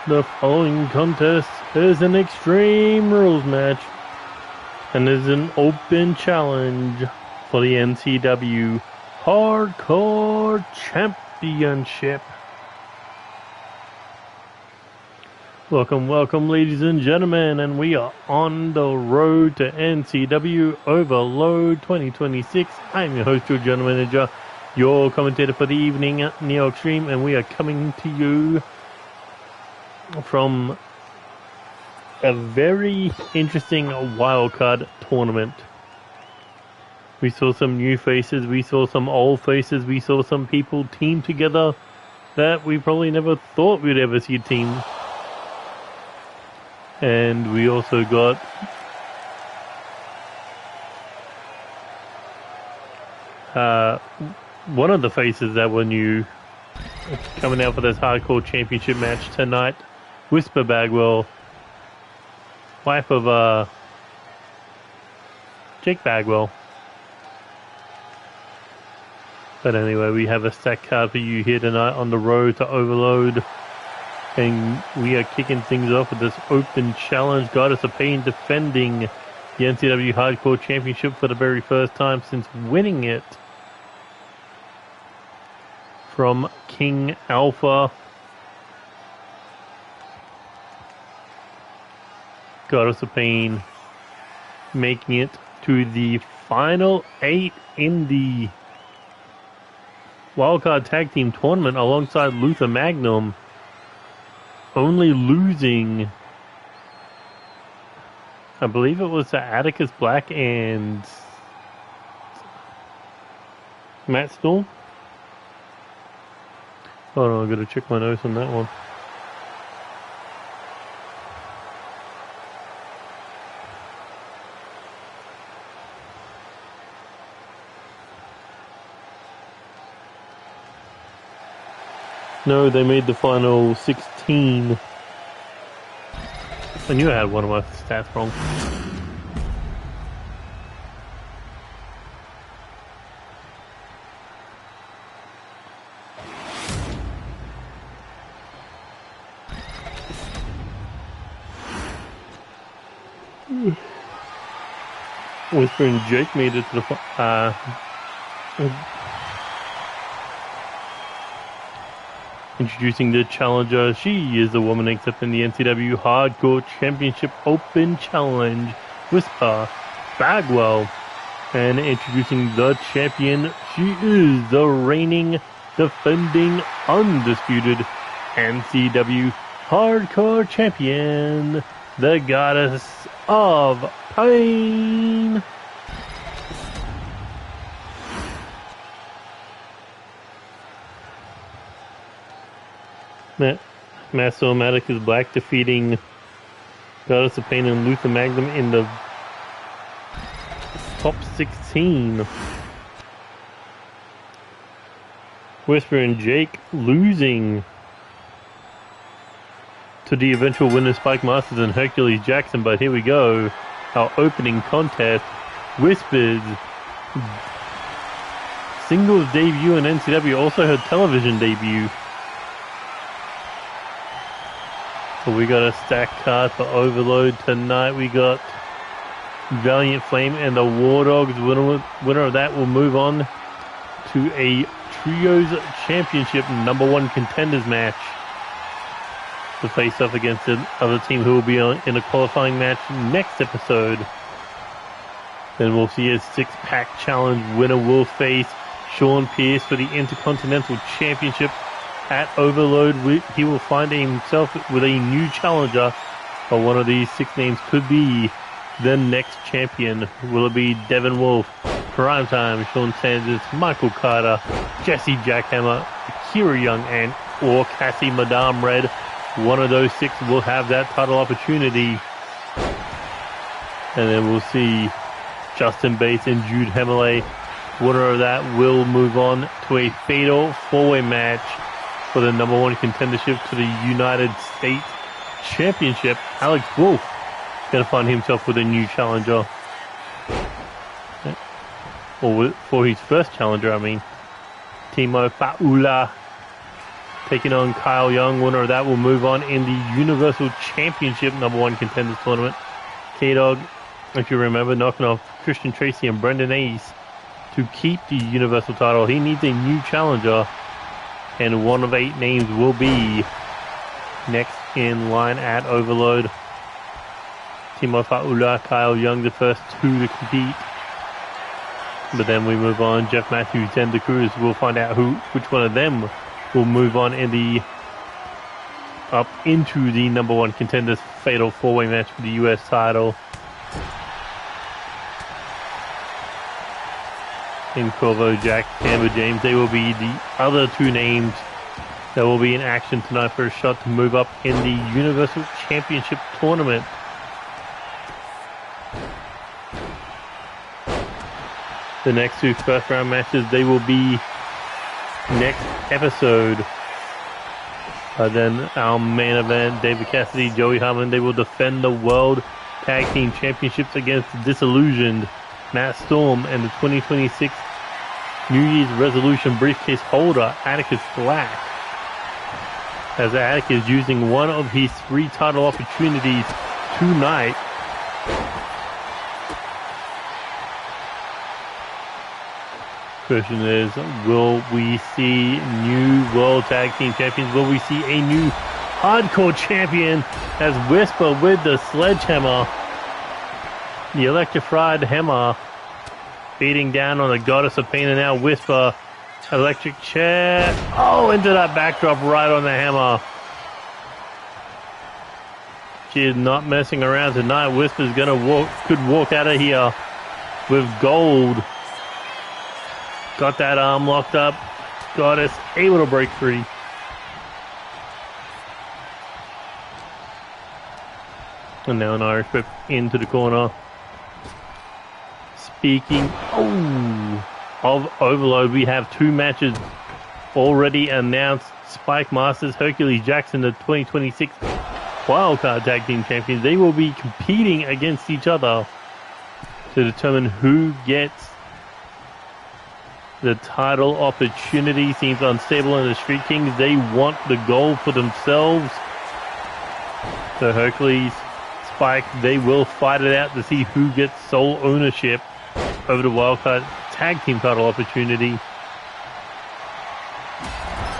The following contest is an Extreme Rules match and is an open challenge for the NCW Hardcore Championship. Welcome, ladies and gentlemen, and we are on the road to NCW Overload 2026. I'm your host, Jude, General Manager, your commentator for the evening, Neo Extreme, and we are coming to you from a very interesting wildcard tournament. We saw some new faces, we saw some old faces, we saw some people team together that we probably never thought we'd ever see team. And we also got one of the faces that were new coming out for this hardcore championship match tonight. Whisper Bagwell, wife of Jake Bagwell. But anyway, we have a stack card for you here tonight on the road to Overload. And we are kicking things off with this open challenge. Goddess of Pain defending the NCW Hardcore Championship for the very first time since winning it from King Alpha. Goddess of Pain making it to the final 8 in the Wildcard Tag Team Tournament alongside Luther Magnum. Only losing, I believe it was to Atticus Black and Matt Storm. Hold on, I've got to check my notes on that one. No, they made the final 16. I knew I had one of my stats wrong. Whisper and Jake made it to the introducing the challenger. She is the woman accepting the NCW Hardcore Championship Open Challenge, Whisper Bagwell. And introducing the champion, she is the reigning, defending, undisputed NCW Hardcore Champion, the Goddess of Pain. Mathematic is Black defeating Goddess of Pain and Luther Magnum in the top 16. Whisper and Jake losing to the eventual winner Spike Masters and Hercules Jackson, but here we go. Our opening contest. Whisper's singles debut in NCW, also her television debut. So we got a stack card for Overload tonight. We got Valiant Flame and the Wardogs. Winner of that will move on to a Trios Championship #1 contenders match to face off against the other team who will be in a qualifying match next episode. Then we'll see a 6-pack challenge. Winner will face Sean Pierce for the Intercontinental Championship. At Overload, he will find himself with a new challenger, but one of these 6 names could be the next champion. Will it be Devin Wolf, Primetime, Sean Sanders, Michael Carter, Jessie Jackhammer, Akira Young, or Kassie Madame Red? One of those 6 will have that title opportunity. And then we'll see Justin Bates and Jude Hammerle. Winner of that will move on to a fatal 4-way match for the #1 contendership to the United States Championship. Alex Wolf going to find himself with a new challenger. Or for his first challenger, I mean. Timo Faula taking on Kyle Young. Winner of that will move on in the Universal Championship #1 Contenders Tournament. K-Dog, if you remember, knocking off Christian Tracy and Brendan Ace to keep the Universal title. He needs a new challenger, and one of 8 names will be next in line at Overload. Timo, Faula, Kyle Young, the first 2 to compete. But then we move on. Jeff Matthews, Xander Cruz. We'll find out which one of them will move on up into the #1 Contenders Fatal 4-Way match for the US title. In Corvo, Jackhammer, James, they will be the other 2 names that will be in action tonight for a shot to move up in the Universal Championship Tournament. The next 2 first-round matches, they will be next episode. Then our main event, David Cassidy, Joey Harmon, they will defend the World Tag Team Championships against the disillusioned Matt Storm and the 2026 New Year's Resolution briefcase holder, Atticus Black. As Atticus is using one of his 3 title opportunities tonight. Question is, will we see new World Tag Team Champions? Will we see a new Hardcore Champion as Whisper with the sledgehammer? The electrified hammer beating down on the Goddess of Pain, and now Whisper, electric chair. Oh, into that backdrop right on the hammer. She is not messing around tonight. Whisper's could walk out of here with gold. Got that arm locked up. Goddess able to break free. And now an Irish whip into the corner. Speaking of Overload, we have 2 matches already announced. Spike Masters, Hercules Jackson, the 2026 Wildcard Tag Team Champions. They will be competing against each other to determine who gets the title opportunity. Seems unstable in the Street Kings. They want the gold for themselves. So Hercules, Spike, they will fight it out to see who gets sole ownership over the Wildcard Tag Team title opportunity.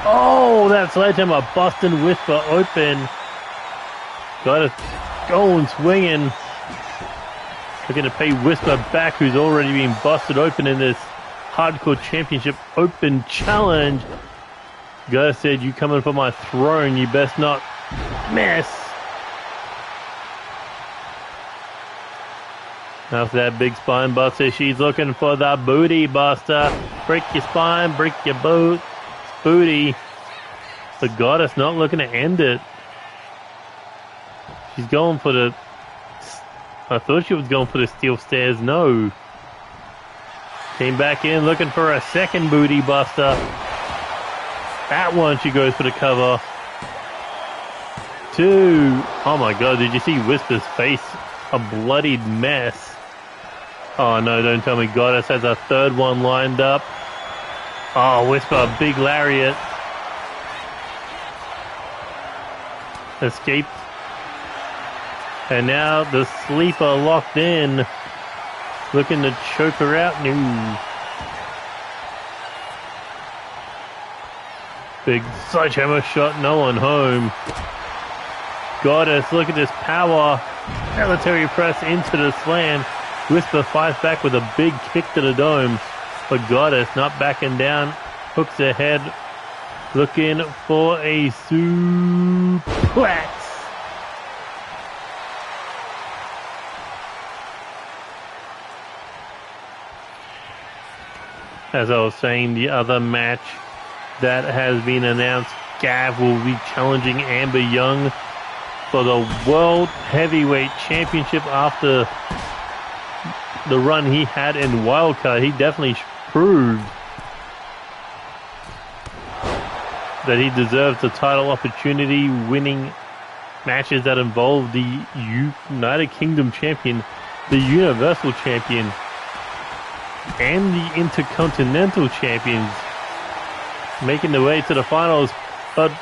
Oh, that sledgehammer busting Whisper open. Got it going, swinging. Looking to pay Whisper back, who's already been busted open in this Hardcore Championship Open Challenge. Guy said, "You coming for my throne, you best not mess." After that big spine buster, she's looking for the booty buster. Break your spine, break your booty. The Goddess not looking to end it. She's going for the... I thought she was going for the steel stairs. No. Came back in looking for a second booty buster. That one she goes for the cover. 2. Oh my god, did you see Whisper's face? A bloodied mess. Oh no, don't tell me Goddess has a 3rd one lined up. Oh, Whisper, big lariat. Escaped. And now the sleeper locked in. Looking to choke her out. No. Big sledgehammer shot, no one home. Goddess, look at this power. Military press into the slam. Whisper fights back with a big kick to the dome. But Goddess not backing down. Hooks ahead. Looking for a suplex. As I was saying, the other match that has been announced, Gav will be challenging Amber Young for the World Heavyweight Championship after the run he had in Wildcard. He definitely proved that he deserves the title opportunity, winning matches that involve the United Kingdom champion, the Universal champion, and the Intercontinental champions, making their way to the finals. But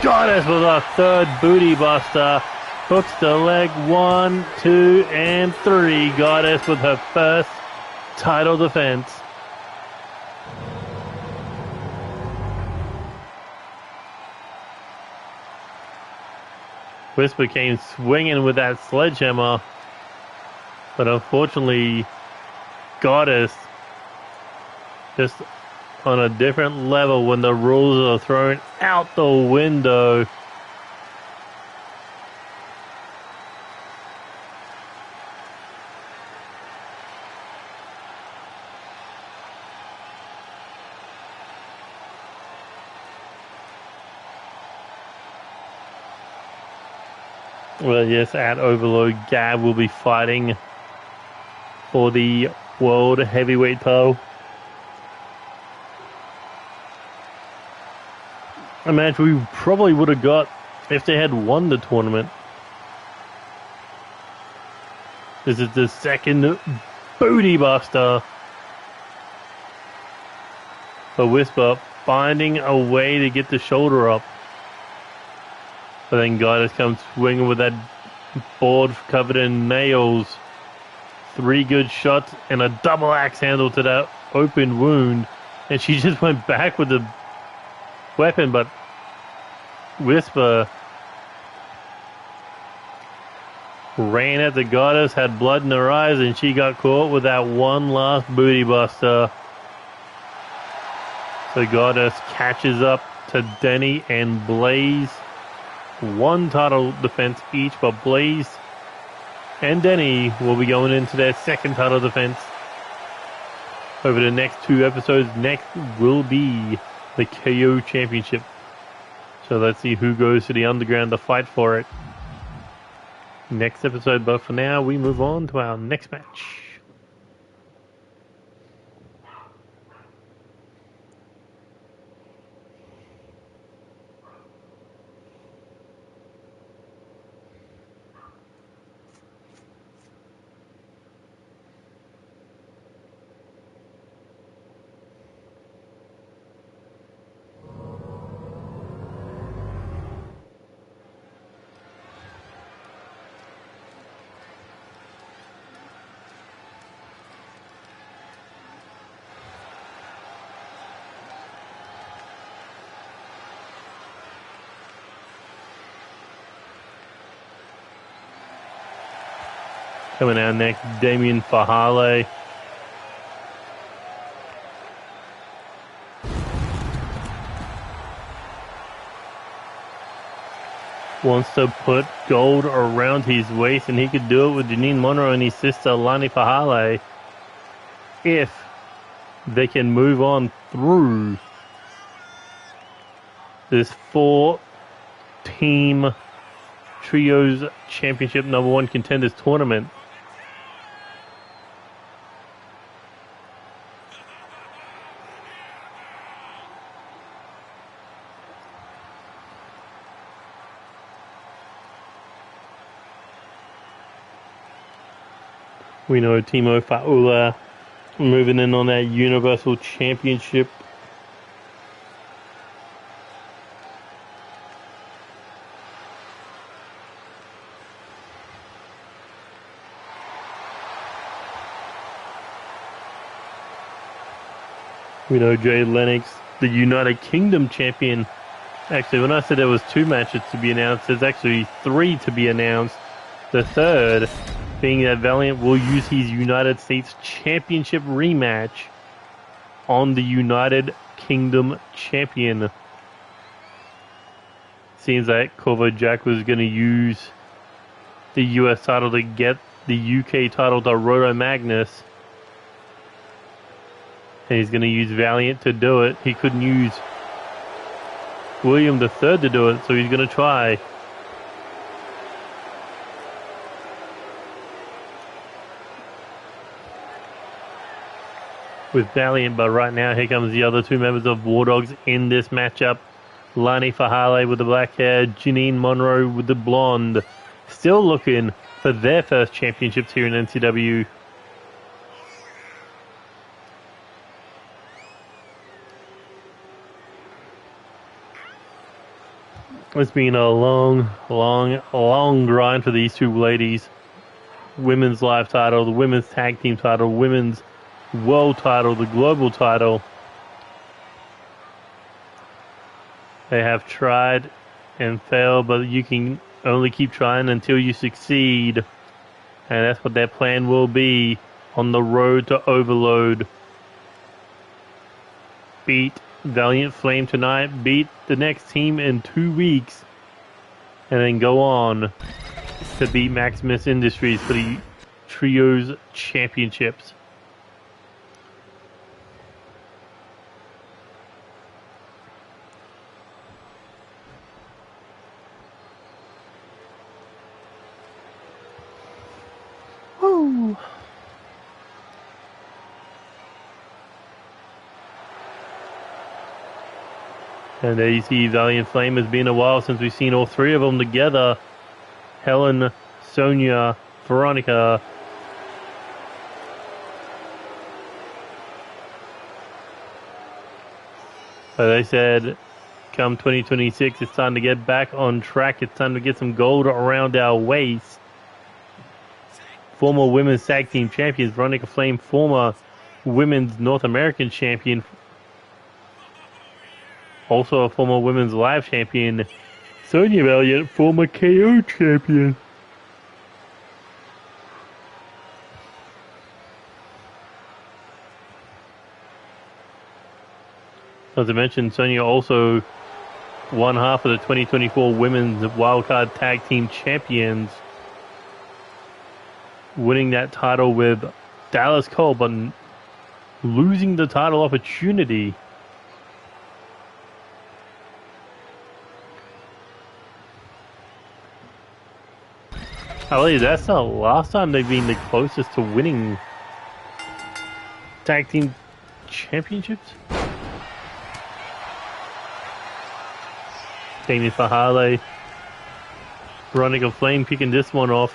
Goddess with a third booty buster. Hooks the leg, 1, 2, and 3. Goddess with her first title defense. Whisper came swinging with that sledgehammer, but unfortunately, Goddess just on a different level when the rules are thrown out the window. Well, yes, at Overload, Gab will be fighting for the World Heavyweight title. A match we probably would have got if they had won the tournament. This is the second booty buster. But Whisper finding a way to get the shoulder up. But then Goddess comes swinging with that board covered in nails. 3 good shots and a double axe handle to that open wound. And she just went back with the weapon, but Whisper ran at the Goddess, had blood in her eyes, and she got caught with that one last booty buster. So Goddess catches up to Denny and Blaze. 1 title defense each, but Blaze and Denny will be going into their second title defense over the next 2 episodes. Next will be the KO Championship. So let's see who goes to the underground to fight for it next episode. But for now, we move on to our next match. Coming out next, Damien Faula. Wants to put gold around his waist, and he could do it with Janine Monroe and his sister, Lani Fahala, if they can move on through this 4-team Trios Championship #1 Contenders Tournament. We know Timo Faula moving in on that Universal Championship. We know Jay Lennox, the United Kingdom champion. Actually, when I said there was 2 matches to be announced, there's actually 3 to be announced. The third being that Valiant will use his United States Championship rematch on the United Kingdom champion. Seems like Corvo Jack was going to use the US title to get the UK title to Roto Magnus. And he's going to use Valiant to do it. He couldn't use William III to do it, so he's going to try. With Valiant, but right now here comes the other 2 members of Wardogs in this matchup. Lani Fahala with the black hair, Janine Monroe with the blonde. Still looking for their first championships here in NCW. It's been a long grind for these two ladies. Women's live title, the women's tag team title, women's world title, the global title. They have tried and failed, but you can only keep trying until you succeed. And that's what their plan will be on the road to Overload. Beat Valiant Flame tonight, beat the next team in 2 weeks, and then go on to beat Maximus Industries for the Trios Championships. Woo! And there you see Valiant Flame. It's been a while since we've seen all three of them together. Helen, Sonia, Veronica. So they said, come 2026, it's time to get back on track. It's time to get some gold around our waist. Former women's tag team champions, Veronica Flame, former women's North American champion, also a former women's live champion, Sonia Valiant, former KO champion. As I mentioned, Sonia also one half of the 2024 Women's Wildcard Tag Team Champions, winning that title with Dallas Cole, but losing the title opportunity. I believe that's the last time they've been the closest to winning tag team championships. Damien Fahale, Veronica Flame kicking this one off.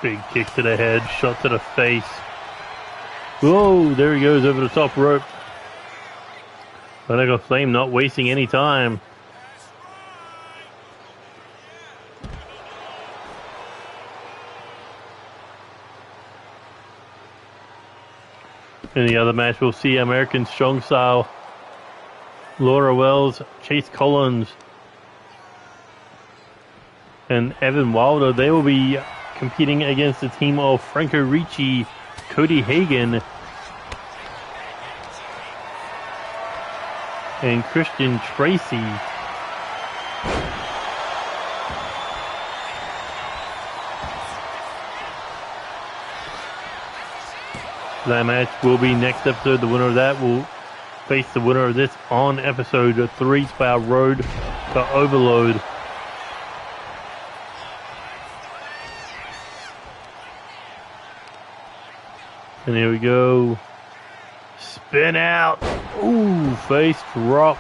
Big kick to the head, shot to the face. Whoa, there he goes over the top rope. Veronica Flame not wasting any time. In the other match, we'll see American Strong Style, Laura Wells, Chase Collins, and Evan Wilder. They will be competing against the team of Franco Ricci, Cody Hagan, and Christian Tracy. That match will be next episode. The winner of that will face the winner of this on episode 3 for our road to Overload. And here we go. Spin out. Ooh, face drop.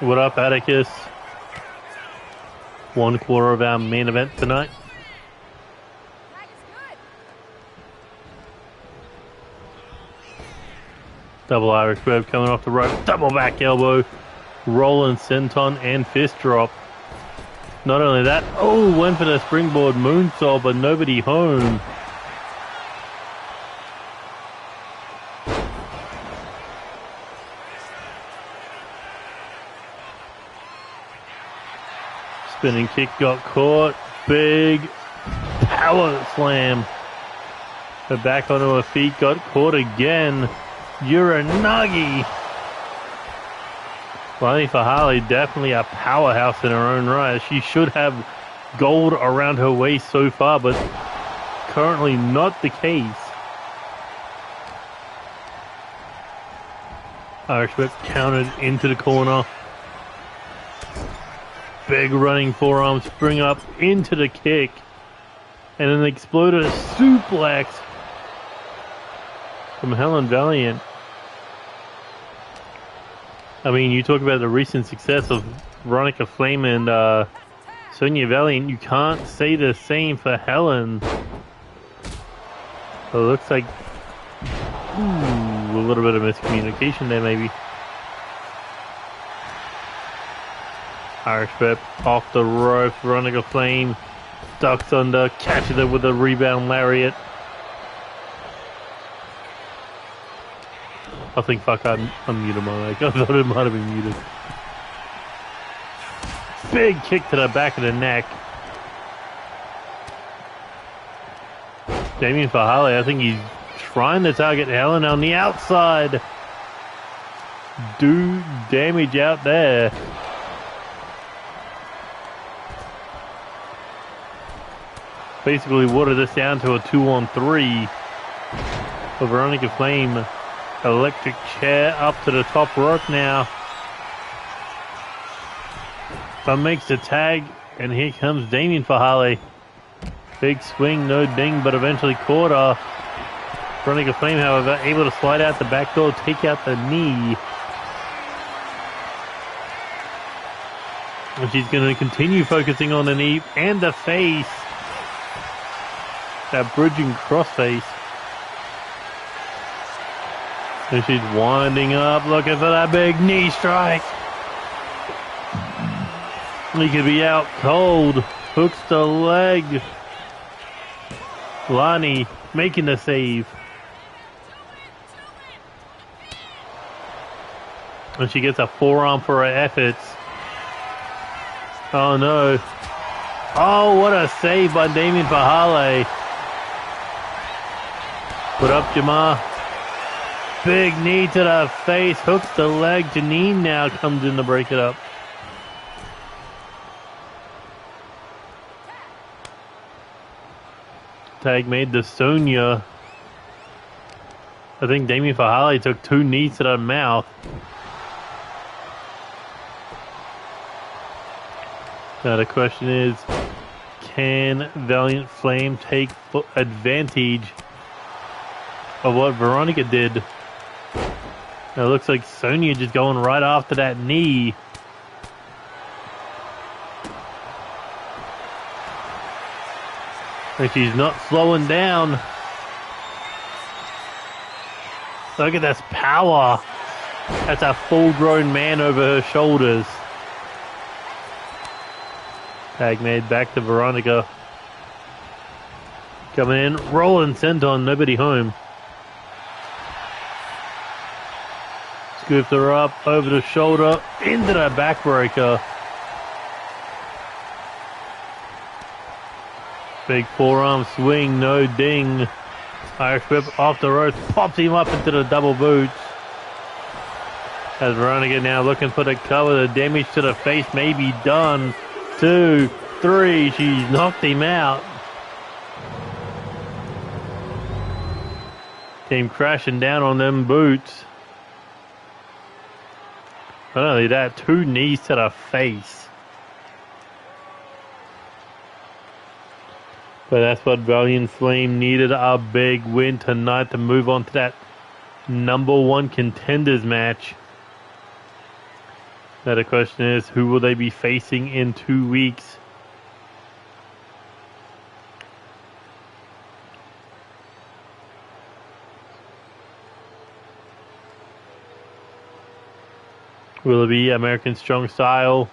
What up, Atticus? 1/4 of our main event tonight. Double Irish Whip coming off the rope. Double back elbow. Rolling senton and fist drop. Not only that, oh, went for the springboard moonsault, but nobody home. Spinning kick got caught. Big power slam. Her back onto her feet got caught again. Uranagi. Lonnie Fahale, definitely a powerhouse in her own right. She should have gold around her waist so far, but currently not the case. Irish Whip countered into the corner. Big running forearm spring up into the kick. And an exploded suplex from Helen Valiant. I mean, you talk about the recent success of Veronica Flame and Sonya Valiant. You can't say the same for Helen. So it looks like a little bit of miscommunication there, maybe. Irish Whip off the rope. Veronica Flame ducks under, catches it with a rebound lariat. I think, fuck, I unmuted my mic. I thought it might have been muted. Big kick to the back of the neck. Damien Faula, I think he's trying to target Helen on the outside. Do damage out there. Basically water this down to a 2-on-3 for Veronica Flame. Electric chair up to the top rope now. But makes the tag, and here comes Damien Faula. Big swing, no ding, but eventually caught her. Veronica Flame, however, able to slide out the back door, take out the knee. And she's going to continue focusing on the knee and the face. That bridging crossface. And she's winding up, looking for that big knee strike. He could be out cold. Hooks the leg. Lani making the save. And she gets a forearm for her efforts. Oh no. Oh, what a save by Damien Faula. Put up Jamar. Big knee to the face. Hooks the leg. Janine now comes in to break it up. Tag made to Sonya. I think Damien Faula took 2 knees to the mouth. Now the question is, can Valiant Flame take advantage of what Veronica did? Now it looks like Sonya just going right after that knee. And she's not slowing down. Look at this power. That's a full-grown man over her shoulders. Tag made back to Veronica. Coming in, rolling senton, nobody home. Scooped her up over the shoulder, into the backbreaker. Big forearm swing, no ding. Irish whip off the ropes, pops him up into the double boots. As Veronica now looking for the cover, the damage to the face may be done. 2, 3, she's knocked him out. Came crashing down on them boots. Not only that, 2 knees to the face. But that's what Valiant Flame needed, a big win tonight to move on to that #1 contenders match. Now the question is, who will they be facing in 2 weeks? Will it be American Strong Style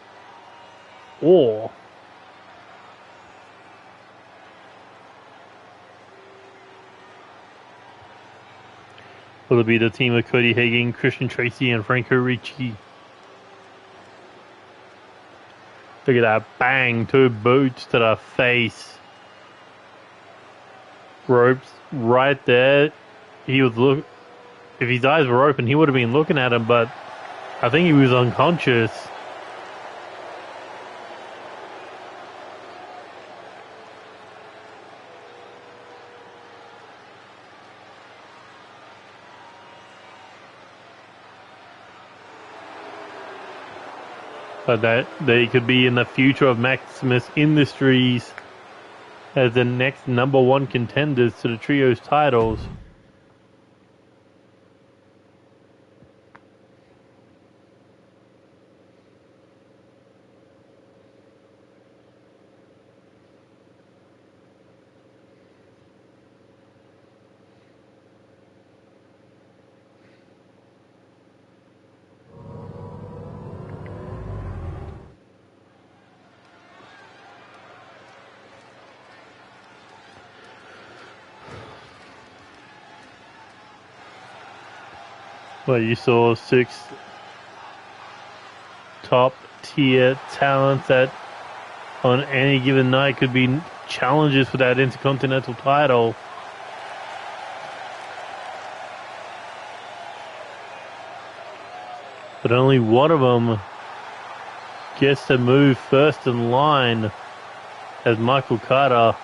or will it be the team of Cody Hagan, Christian Tracy, and Franco Ricci? Look at that bang, 2 boots to the face. Ropes right there. He was if his eyes were open, he would have been looking at him, but I think he was unconscious. But that they could be in the future of Maximus Industries as the next #1 contenders to the trios titles. . Well, you saw 6 top tier talents that on any given night could be challenges for that Intercontinental title. But only one of them gets to move first in line as Micheal Carter.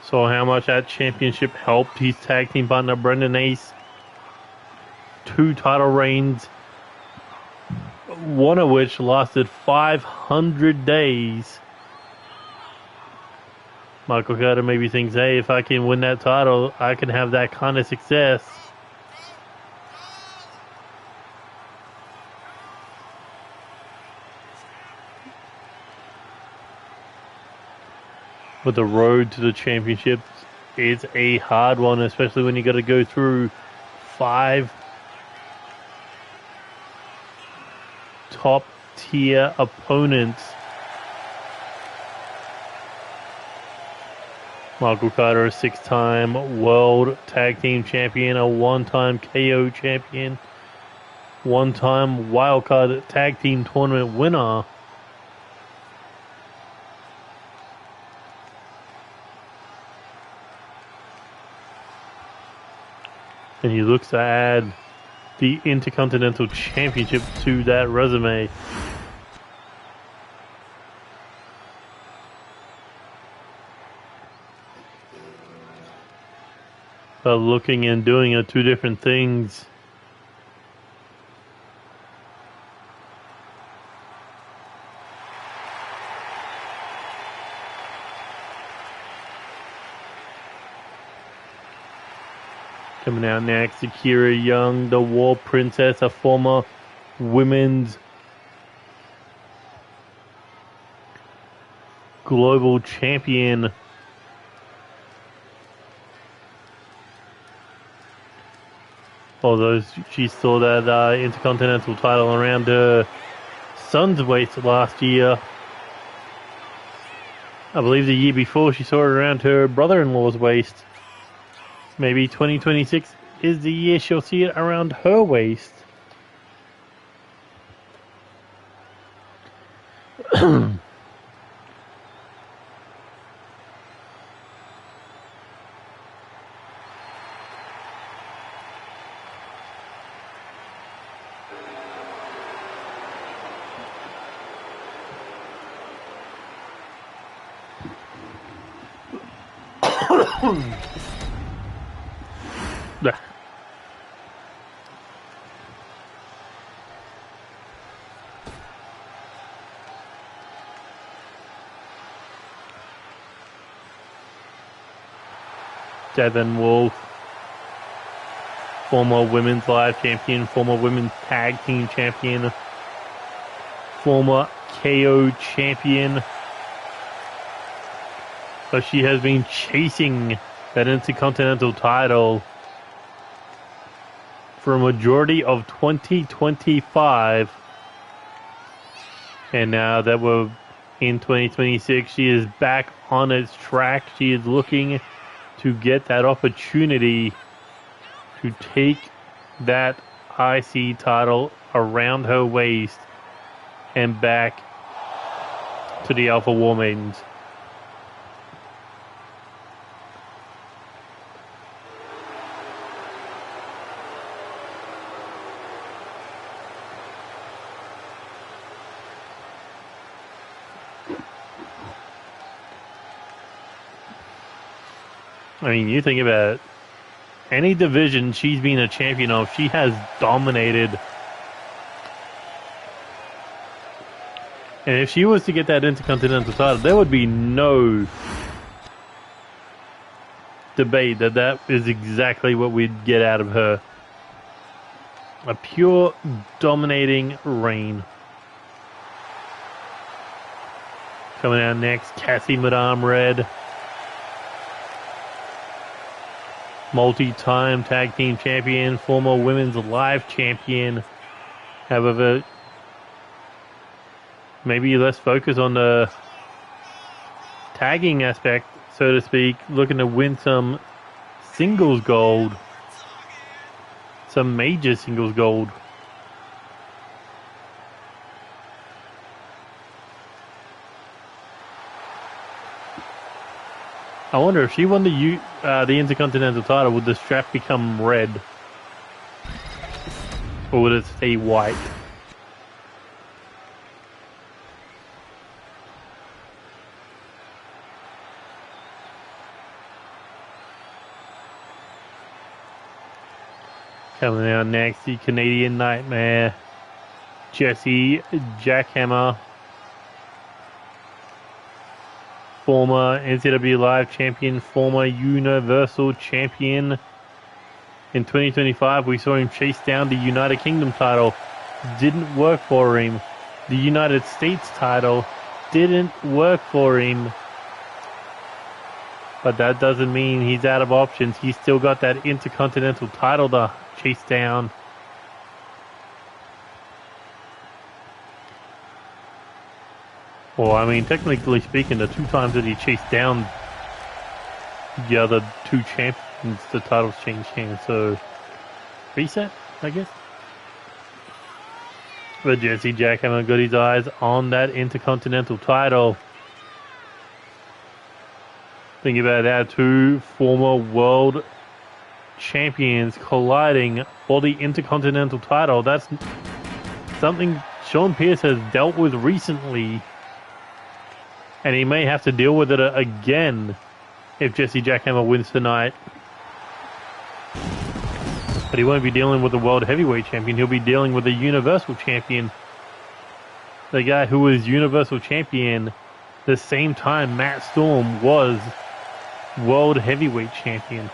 Saw how much that championship helped his tag team partner Brendan Ace. 2 title reigns, one of which lasted 500 days. Micheal Carter maybe thinks, hey, if I can win that title, I can have that kind of success. But the road to the championship is a hard one, especially when you got to go through 5 top tier opponents. Micheal Carter, a 6-time World Tag Team Champion, a 1-time KO Champion, 1-time Wildcard Tag Team Tournament winner. And he looks to add the Intercontinental Championship to that resume. But looking and doing are 2 different things. Coming out next, Akira Young, the War Princess, a former women's global champion. Although she saw that Intercontinental title around her son's waist last year. I believe the year before she saw it around her brother-in-law's waist. Maybe 2026 is the year she'll see it around her waist. Devin Wolf, former Women's Live Champion, former Women's Tag Team Champion, former KO Champion. So she has been chasing that Intercontinental title for a majority of 2025. And now that we're in 2026, she is back on its track. She is looking to get that opportunity to take that IC title around her waist and back to the Alpha War Maidens. I mean, you think about it, any division she's been a champion of, she has dominated. And if she was to get that Intercontinental title, there would be no debate that that is exactly what we'd get out of her. A pure dominating reign. Coming out next, Kassie Madame Red. Multi-time tag team champion, former women's live champion. However, maybe less focus on the tagging aspect, so to speak. Looking to win some singles gold. Some major singles gold. I wonder if she won the Intercontinental title, would the strap become red? Or would it stay white? Coming out next, the Canadian Nightmare, Jessie, Jackhammer, former NCW Live Champion, former Universal Champion. In 2025, we saw him chase down the United Kingdom title. Didn't work for him. The United States title didn't work for him. But that doesn't mean he's out of options. He's still got that Intercontinental title to chase down. Well, I mean, technically speaking, the 2 times that he chased down the other 2 champions, the titles changed hands. So, reset, I guess. But Jessie Jackhammer got his eyes on that Intercontinental title. Think about that, 2 former world champions colliding for the Intercontinental title. That's something Sean Pierce has dealt with recently. And he may have to deal with it again if Jessie Jackhammer wins tonight. But he won't be dealing with the World Heavyweight Champion. He'll be dealing with the Universal Champion. The guy who was Universal Champion the same time Matt Storm was World Heavyweight Champion.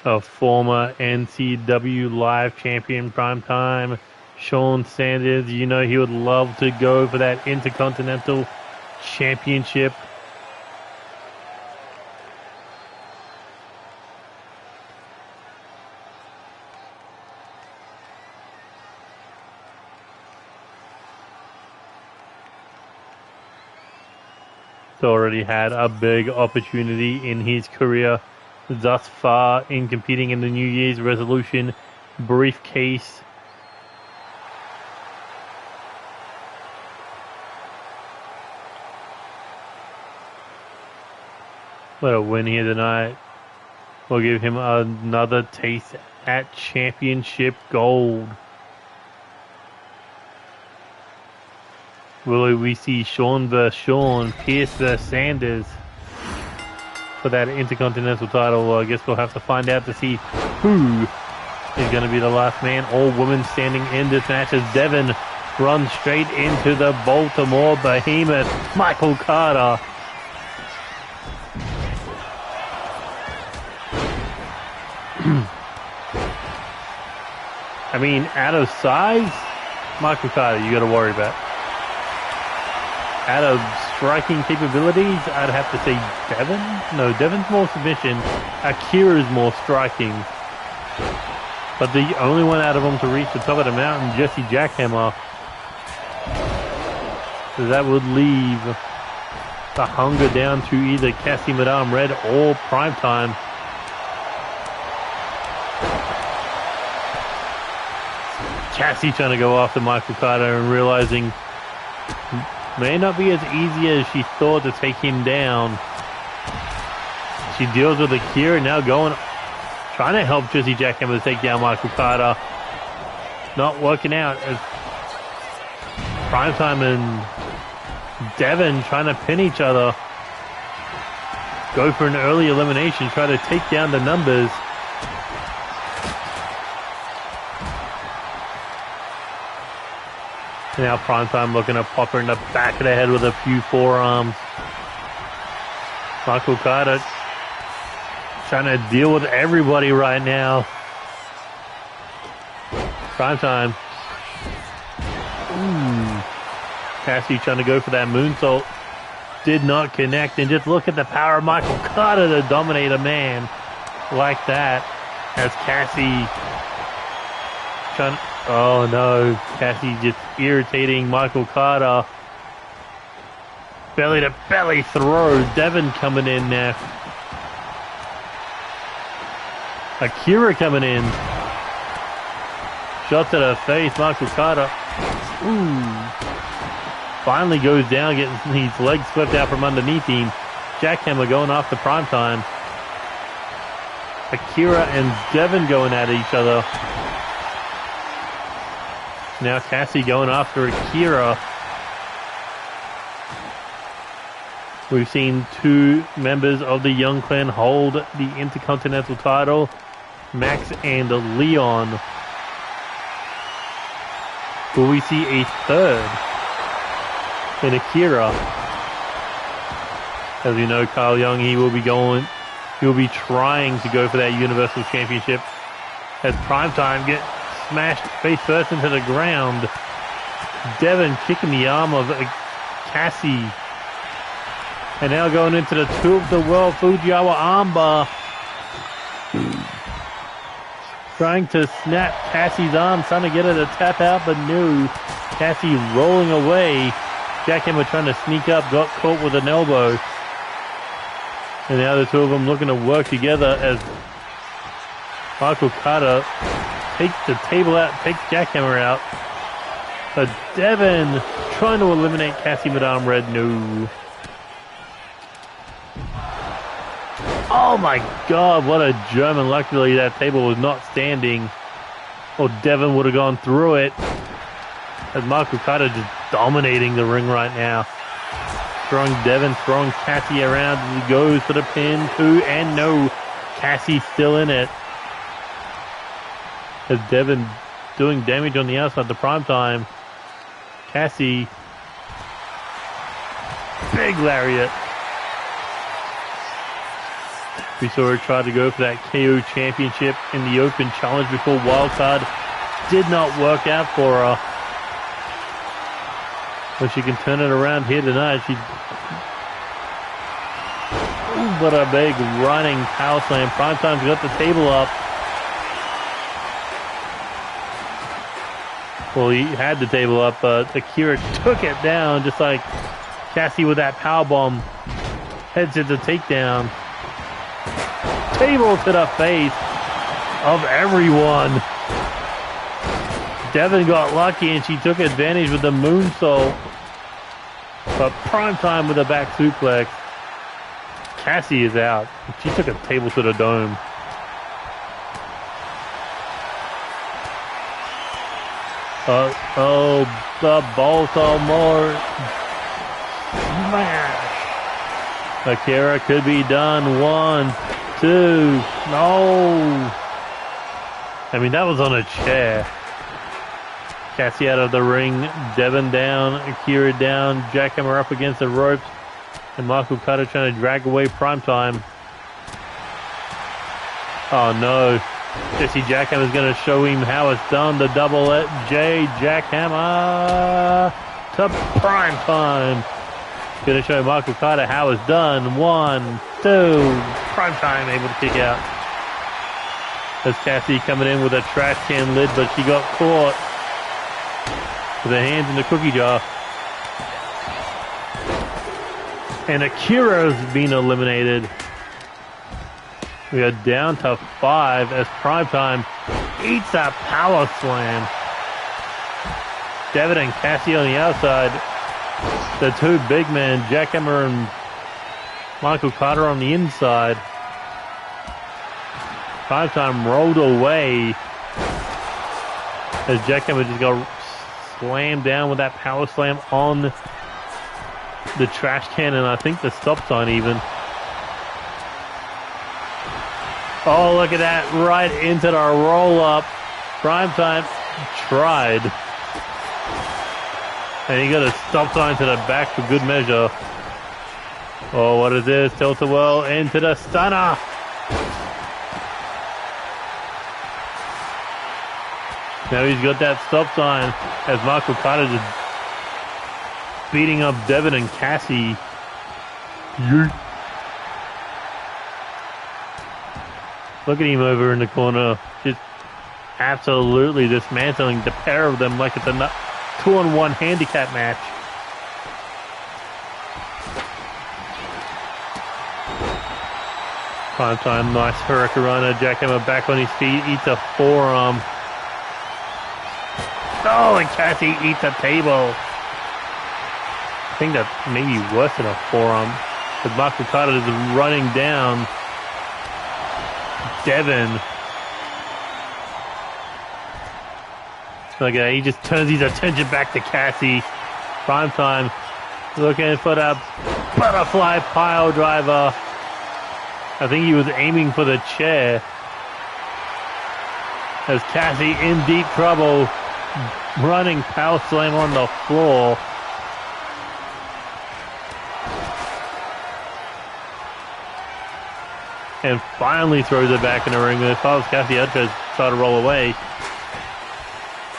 A former NCW Live Champion primetime, Sean Sanders. You know he would love to go for that Intercontinental Championship. He's already had a big opportunity in his career thus far in competing in the New Year's resolution briefcase. What a win here tonight. We'll give him another taste at championship gold. Will we see Sean vs. Sean, Pierce vs. Sanders for that Intercontinental title? Well, I guess we'll have to find out to see who is going to be the last man or woman standing in this match as Devin runs straight into the Baltimore Behemoth, Micheal Carter. I mean, out of size, Micheal Carter you got to worry about. Out of striking capabilities, I'd have to say Devin. No, Devin's more submission. Akira's more striking. But the only one out of them to reach the top of the mountain, Jessie Jackhammer. So that would leave the hunger down to either Kassie Madame Red or Primetime. Kassie trying to go after Micheal Carter and realizing may not be as easy as she thought to take him down. She deals with Akira, now trying to help Jessie Jackhammer to take down Micheal Carter. Not working out as Primetime and Devin trying to pin each other. Go for an early elimination, try to take down the numbers. Now Primetime looking to pop her in the back of the head with a few forearms. Micheal Carter trying to deal with everybody right now. Primetime Kassie trying to go for that moonsault. Did not connect. And just look at the power of Micheal Carter to dominate a man like that. As Kassie trying... Oh no. Kassie just irritating Micheal Carter. Belly to belly throw. Devin coming in now. Akira coming in. Shot to the face. Micheal Carter. Ooh. Finally goes down, getting his legs swept out from underneath him. Jackhammer going after Primetime. Akira and Devin going at each other. Now Kassie going after Akira. We've seen two members of the Young Clan hold the Intercontinental title, Max and Leon. Will we see a third in Akira? As we know, Kyle Young, he will be trying to go for that Universal Championship as Primetime gets smashed face first into the ground. Devin kicking the arm of Kassie. And now going into the two of the world Fujiwara armbar. Trying to snap Cassie's arm, trying to get her to tap out, but no. Kassie rolling away. Jackhammer trying to sneak up, got caught with an elbow. And now the two of them looking to work together as Micheal Carter takes the table out, takes Jackhammer out. But Devin trying to eliminate Kassie Madame Red. No. Oh my God, what a German. Luckily that table was not standing, or Devin would have gone through it. As Micheal Carter just dominating the ring right now. Throwing Devin, throwing Kassie around as he goes for the pin, two, and no. Kassie still in it. As Devin doing damage on the outside, the Primetime. Kassie. Big lariat. We saw her try to go for that KO championship in the Open Challenge before Wildcard. Did not work out for her. But she can turn it around here tonight. But a big running power slam. Primetime's got the table up. Well, he had the table up, but Akira took it down, just like Kassie with that power bomb. Heads into takedown. Table to the face of everyone. Devin got lucky and she took advantage with the moonsault. But Primetime with a back suplex. Kassie is out. She took a table to the dome. Oh, the Baltimore smash. Akira could be done. 1, 2. No. I mean, that was on a chair. Kassie out of the ring. Devin down. Akira down. Jackhammer up against the ropes. And Micheal Carter trying to drag away Primetime. Oh no. Jessie Jackhammer is going to show him how it's done. The double J Jackhammer to Primetime. Going to show Micheal Carter how it's done. 1, 2. Primetime able to kick out. There's Kassie coming in with a trash can lid, but she got caught with her hands in the cookie jar. And Akira's been eliminated. We are down to 5 as Primetime eats that power slam. Devin and Kassie on the outside. The two big men, Jackhammer and Micheal Carter on the inside. Primetime rolled away as Jackhammer just got slammed down with that power slam on the trash can and I think the stop sign even. Oh, look at that. Right into the roll-up. Primetime tried. And he got a stop sign to the back for good measure. Oh, what is this? Tilt-a-whirl into the stunner. Now he's got that stop sign as Micheal Carter just beating up Devin and Kassie. Yeet. Look at him over in the corner. Just absolutely dismantling the pair of them like it's a 2-on-1 handicap match. Prime time, nice hurricanrana. Jackhammer back on his feet, eats a forearm. Oh, and Kassie eats a table. I think that's maybe worse than a forearm. But Micheal Carter is running down Devin. Look at that, he just turns his attention back to Kassie. Prime time, looking for that butterfly pile driver. I think he was aiming for the chair. As Kassie in deep trouble, running power slam on the floor. And finally throws it back in the ring. As far as Kassie Ultra try to roll away.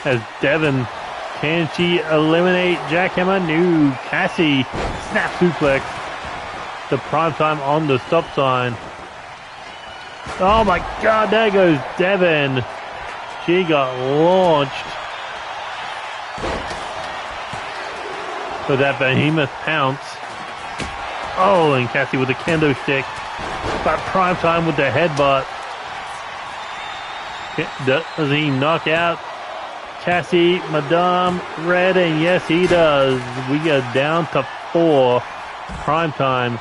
As Devin, can she eliminate Jackhammer? No. Kassie, snap suplex. The prime time on the stop sign. Oh my god, there goes Devin. She got launched. For that behemoth pounce. Oh, and Kassie with the kendo stick. But prime time with the headbutt. Does he knock out Kassie, Madame Red? And yes, he does. We are down to 4. Prime time,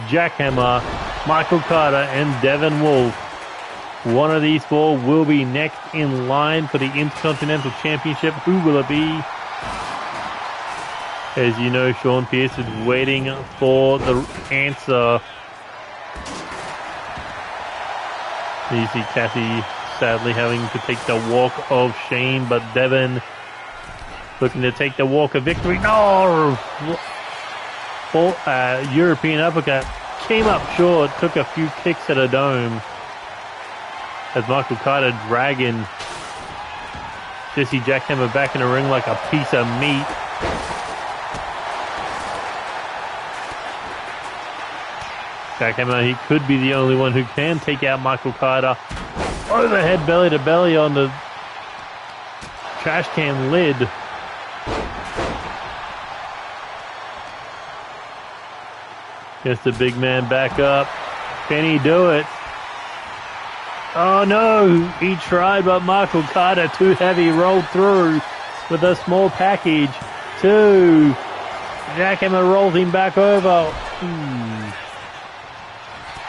Jackhammer, Micheal Carter, and Devin Wolf. One of these 4 will be next in line for the Intercontinental Championship. Who will it be? As you know, Sean Pierce is waiting for the answer. You see Kassie sadly having to take the walk of shame, but Devin looking to take the walk of victory. No! European uppercut came up short, took a few kicks at a dome. As Micheal Carter dragging Jessie Jackhammer back in the ring like a piece of meat. Jackhammer, he could be the only one who can take out Micheal Carter. Overhead belly to belly on the trash can lid. Gets the big man back up. Can he do it? Oh no, he tried, but Micheal Carter, too heavy, rolled through with a small package. 2. Jackhammer rolls him back over.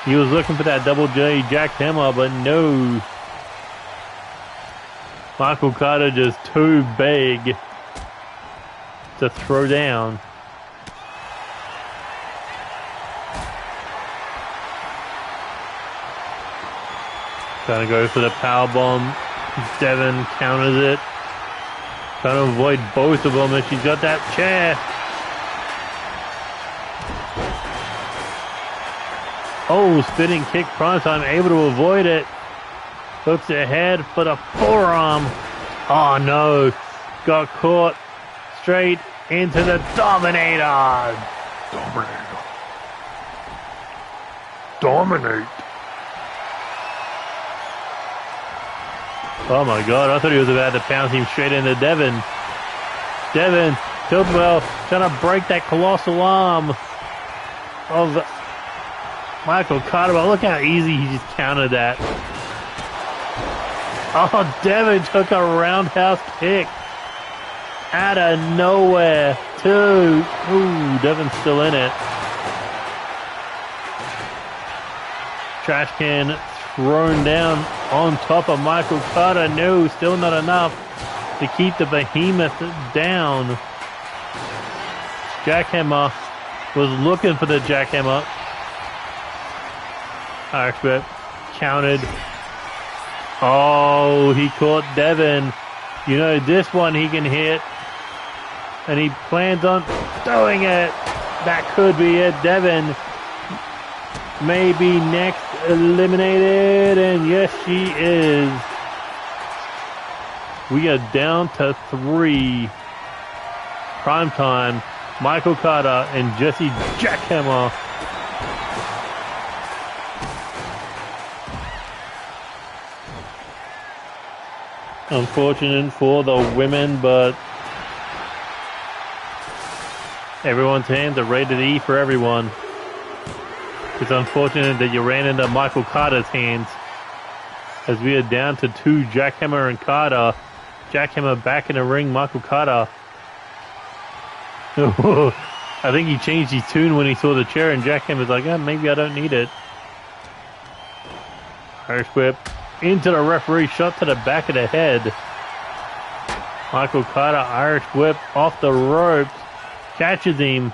He was looking for that double J Jackhammer, but no. Micheal Carter just too big to throw down. Trying to go for the power bomb. Devin counters it. Trying to avoid both of them as she's got that chair. Oh, spinning kick, prime time, able to avoid it. Hooks ahead for the forearm. Oh no, got caught straight into the Dominator. Dominate. Oh my god, I thought he was about to pounce him straight into Devin. Devin, Tiltwell, trying to break that colossal arm of Micheal Carter. But look how easy he just countered that. Oh, Devin took a roundhouse kick out of nowhere. 2. Ooh, Devin's still in it. Trash can thrown down on top of Micheal Carter. No, still not enough to keep the behemoth down. Jackhammer was looking for the jackhammer. Expert counted. Oh, he caught Devin. You know, this one he can hit. And he plans on doing it. That could be it. Devin may be next eliminated. And yes, she is. We are down to 3. Primetime. Michael Carter and Jessie Jackhammer. Unfortunate for the women, but everyone's hands are rated E for everyone. It's unfortunate that you ran into Michael Carter's hands, as we are down to 2, Jackhammer and Carter. Jackhammer back in the ring, Michael Carter. I think he changed his tune when he saw the chair, and Jackhammer's like, oh, maybe I don't need it. Irish whip into the referee, shot to the back of the head. Michael Carter, Irish whip off the ropes, catches him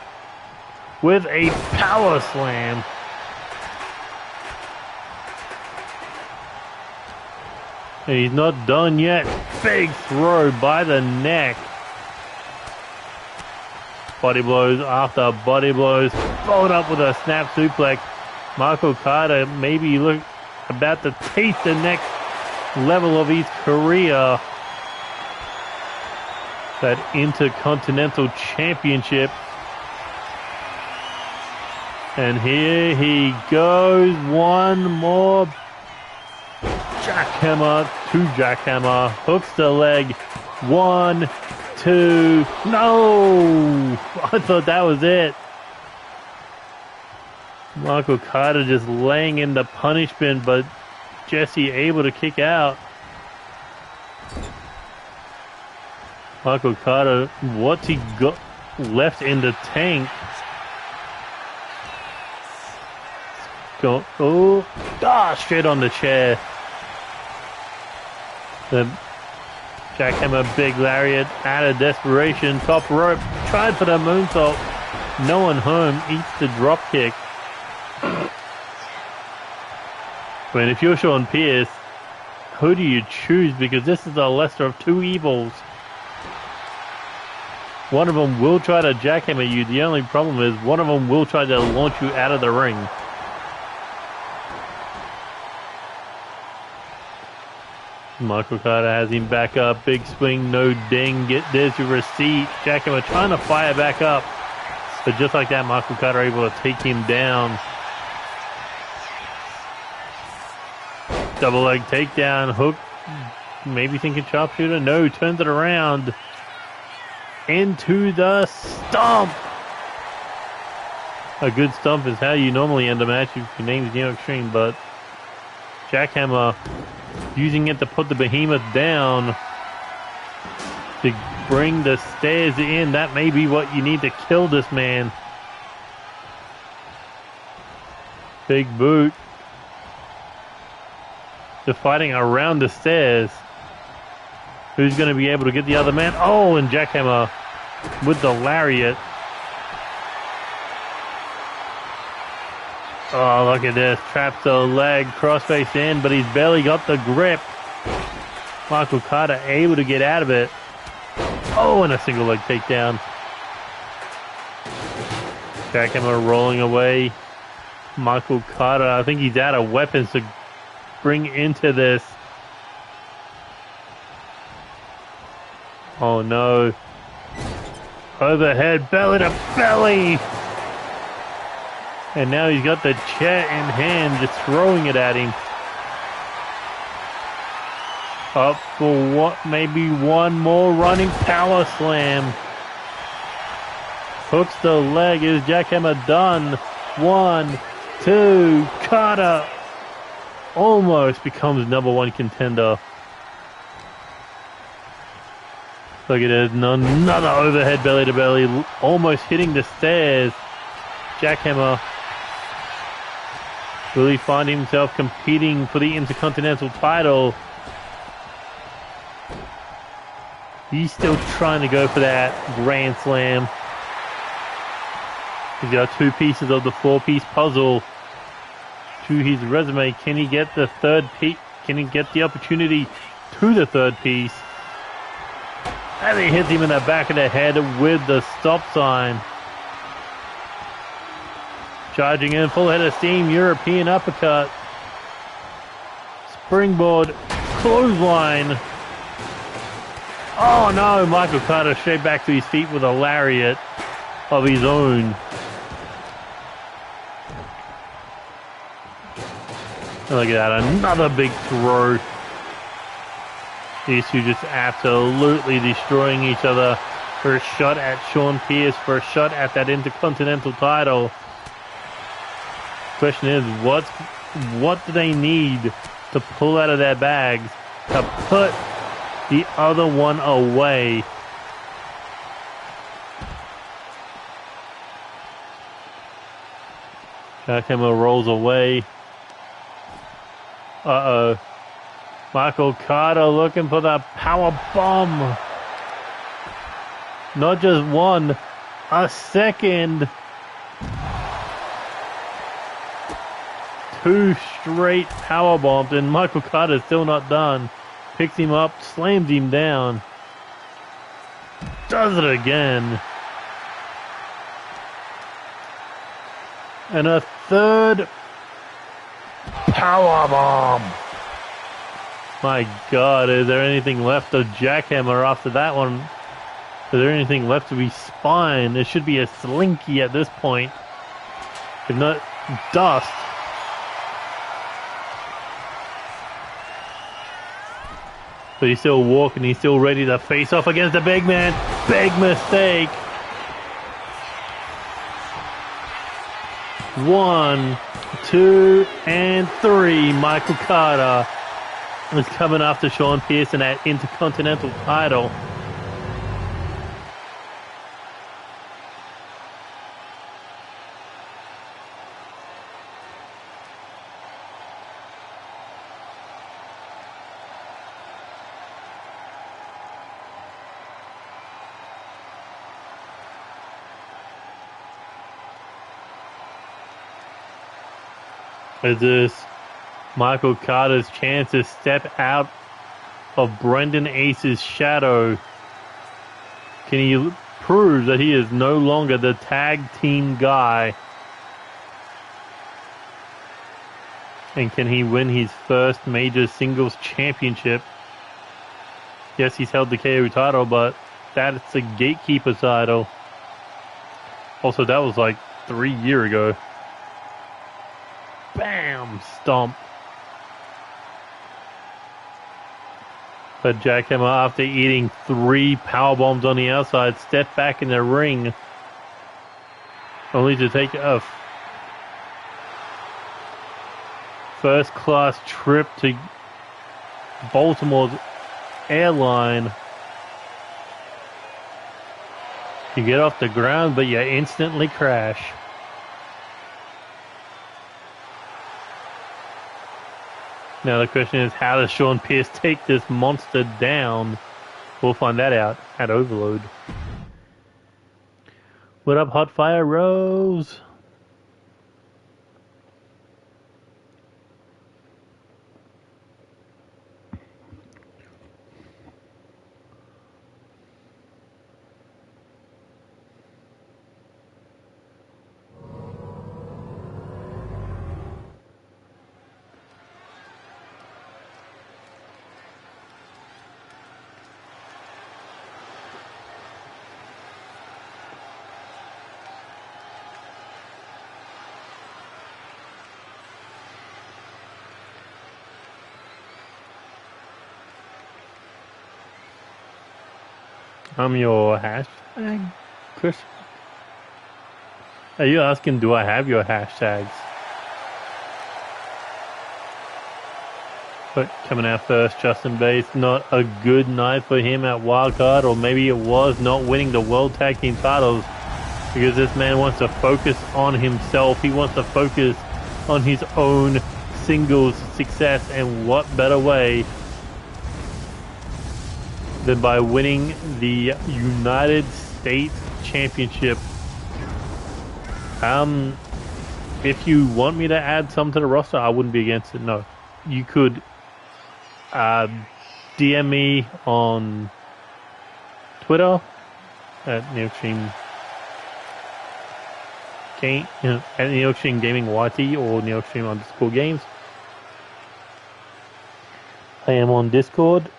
with a power slam. And he's not done yet. Big throw by the neck. Body blows after body blows. Followed up with a snap suplex. Michael Carter maybe look about to taste the next level of his career. That Intercontinental Championship. And here he goes. One more. Jackhammer to Jackhammer. Hooks the leg. 1, 2. No! I thought that was it. Michael Carter just laying in the punishment, but Jessie able to kick out. Michael Carter, what's he got left in the tank? Go, oh, straight on the chair. The Jackhammer, big lariat, out of desperation, top rope, tried for the moonsault. No one home, eats the drop kick. I mean, if you're Sean Pierce, who do you choose? Because this is the lesser of two evils. One of them will try to jackhammer you. The only problem is one of them will try to launch you out of the ring. Michael Carter has him back up. Big swing, no ding. There's your receipt. Jackhammer trying to fire back up. But just like that, Michael Carter able to take him down. Double leg takedown. Hook. Maybe thinking sharpshooter. No, turns it around. Into the stomp. A good stomp is how you normally end a match if your name's Neo Extreme, but Jackhammer using it to put the behemoth down to bring the stairs in. That may be what you need to kill this man. Big boot. They're fighting around the stairs. Who's going to be able to get the other man? Oh, and Jackhammer with the lariat. Oh, look at this. Traps the leg, crossface in, but he's barely got the grip. Michael Carter able to get out of it. Oh, and a single leg takedown. Jackhammer rolling away. Michael Carter, I think he's out of weapons to bring into this. Oh no. Overhead, belly to belly. And now he's got the chair in hand, just throwing it at him. Up for what? Maybe one more running power slam. Hooks the leg. Is Jackhammer done? 1, 2. Carter almost becomes #1 contender. Look at it. Another overhead belly to belly. Almost hitting the stairs. Jackhammer. Will he find himself competing for the Intercontinental title? He's still trying to go for that Grand Slam. He's got 2 pieces of the 4-piece puzzle to his resume. Can he get the third piece? Can he get the opportunity to the third piece? And he hits him in the back of the head with the stop sign. Charging in, full head of steam, European uppercut. Springboard, clothesline. Oh no, Michael Carter straight back to his feet with a lariat. of his own. Look at that, another big throw. These two just absolutely destroying each other for a shot at Sean Pierce, for a shot at that Intercontinental title. Question is, what do they need to pull out of their bags to put the other one away? Jackhammer rolls away. Uh-oh. Michael Carter looking for the power bomb. Not just one, a second. 2 straight power bombs, and Michael Carter's still not done. Picks him up, slams him down. Does it again. And a third power bomb. My God, is there anything left of Jackhammer after that one? Is there anything left of his spine? There should be a slinky at this point. If not, dust. But he's still walking, he's still ready to face off against the big man. Big mistake. 1, 2, and 3. Michael Carter is coming after Sean Pierce in that Intercontinental title. Is this Michael Carter's chance to step out of Brendan Ace's shadow? Can he prove that he is no longer the tag team guy? And can he win his first major singles championship? Yes, he's held the KO title, but that's a gatekeeper title. Also, that was like 3 years ago. Bam! Stomp. But Jackhammer, after eating 3 power bombs on the outside, stepped back in the ring, only to take a first-class trip to Baltimore's airline. You get off the ground, but you instantly crash. Now the question is, how does Sean Pierce take this monster down? We'll find that out at Overload. What up, Hot Fire Rose? I'm your hashtag, Chris. Are you asking, do I have your hashtags? But coming out first, Justin Bates, not a good night for him at Wildcard, or maybe it was not winning the World Tag Team titles, because this man wants to focus on himself. He wants to focus on his own singles success, and what better way than by winning the United States Championship. If you want me to add some to the roster, I wouldn't be against it. No, you could DM me on Twitter at NeoExtreme Game, at NeoExtreme Gaming YT or NeoExtreme_Games. I am on Discord.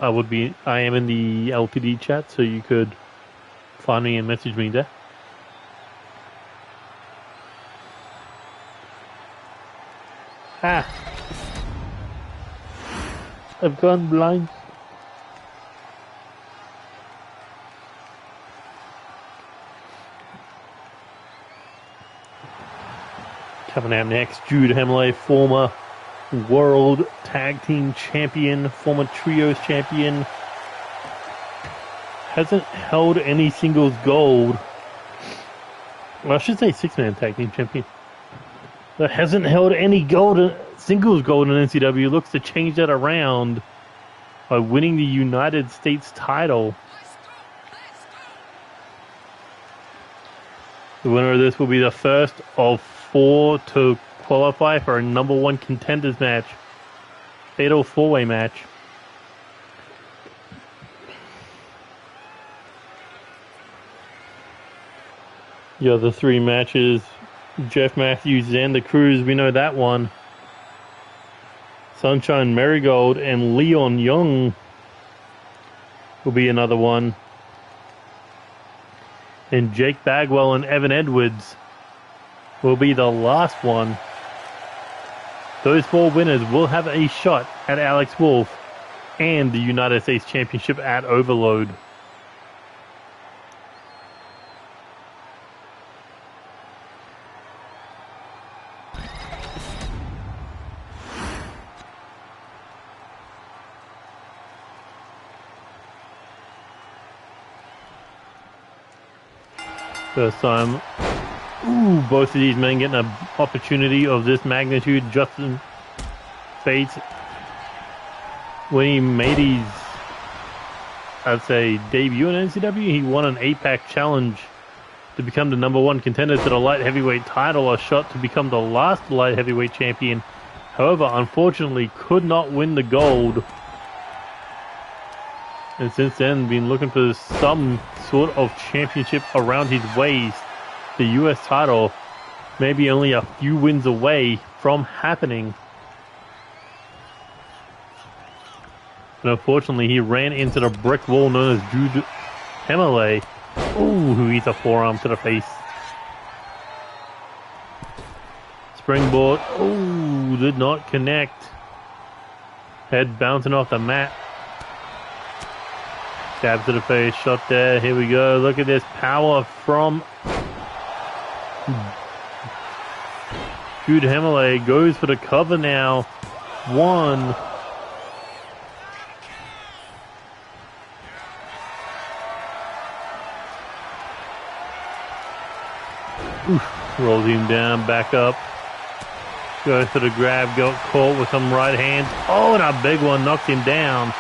I am in the LPD chat, so you could Find me and message me there. Ah! I've gone blind. Coming out next, Jude Hammerle, former World Tag Team Champion, former Trios Champion. Hasn't held any singles gold. Well, I should say six-man Tag Team Champion. But hasn't held any singles gold in NCW. Looks to change that around by winning the United States title. The winner of this will be the first of 4 to qualify for a number 1 contenders match. Fatal 4-way match. The other 3 matches, Jeff Matthews, Xander Cruz, we know that one. Sunshine Marigold and Leon Young will be another one. And Jake Bagwell and Evan Edwards will be the last one. Those 4 winners will have a shot at Alex Wolf and the United States Championship at Overload. First time, both of these men getting an opportunity of this magnitude. Justin Bates, when he made his, I'd say, debut in NCW, he won an 8-pack challenge to become the number 1 contender to the light heavyweight title, a shot to become the last light heavyweight champion. However, unfortunately, could not win the gold. And since then, been looking for some sort of championship around his waist. The U.S. title maybe only a few wins away from happening. But unfortunately, he ran into the brick wall known as Jude Hammerle. Ooh, who eats a forearm to the face. Springboard. Ooh, did not connect. Head bouncing off the mat. Jab to the face, shot there. Here we go. Look at this power from Jude Hammerle. Goes for the cover now. 1. Oof. Rolls him down, back up. Goes for the grab, got caught with some right hands. Oh, and a big one, knocked him down.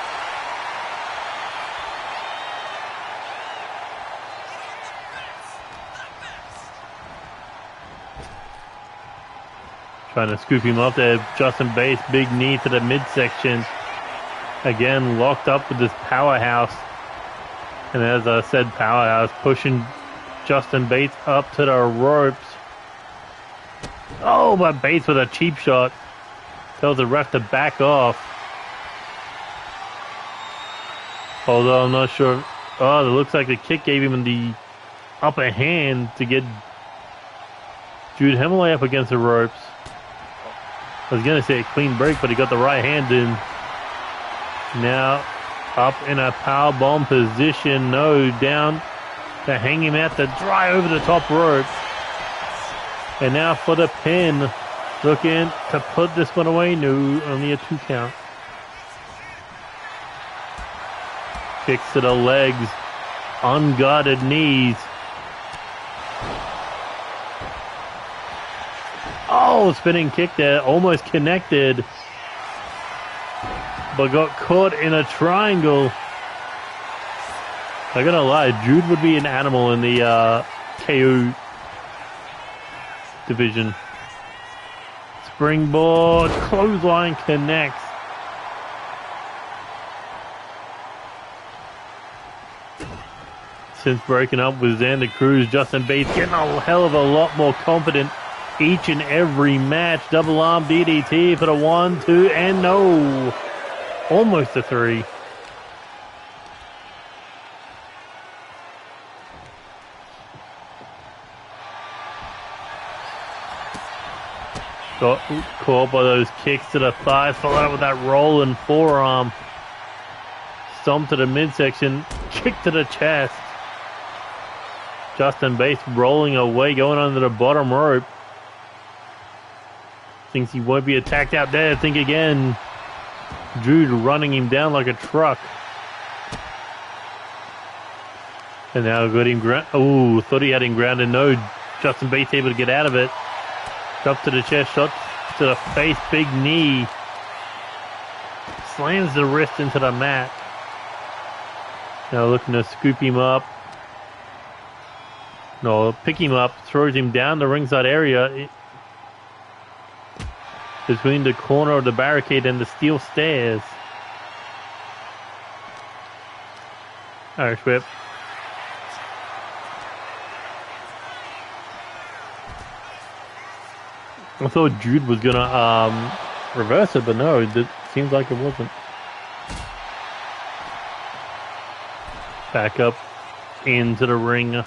Trying to scoop him up there. Justin Bates, big knee to the midsection. Again, locked up with this powerhouse. And as I said, powerhouse pushing Justin Bates up to the ropes. Oh, but Bates with a cheap shot. Tells the ref to back off. Although I'm not sure. Oh, it looks like the kick gave him the upper hand to get Jude Hammerle up against the ropes. I was going to say a clean break, but he got the right hand in. Now up in a power bomb position. No, down to hang him out to dry over the top rope. And now for the pin. Looking to put this one away. No, only a 2 count. Kicks to the legs. Unguarded knees. Oh, spinning kick there, almost connected, but got caught in a triangle. I'm gonna lie, Jude would be an animal in the KO division. Springboard, clothesline connects. Since breaking up with Xander Cruz, Justin Bates getting a hell of a lot more confident each and every match. Double arm DDT for the 1, 2, and no. Almost a 3. Got caught by those kicks to the thighs, followed up with that rolling forearm. Stomp to the midsection, kick to the chest. Justin Bates rolling away, going under the bottom rope. Thinks he won't be attacked out there. Think again. Jude running him down like a truck. And now got him ground. Oh, thought he had him grounded. No, Justin Bates able to get out of it. Drop to the chest, shot to the face, big knee. Slams the wrist into the mat. Now looking to scoop him up. No, pick him up, throws him down the ringside area. Between the corner of the barricade and the steel stairs. Irish whip. I thought Jude was gonna reverse it, but no, it seems like it wasn't. Back up into the ring.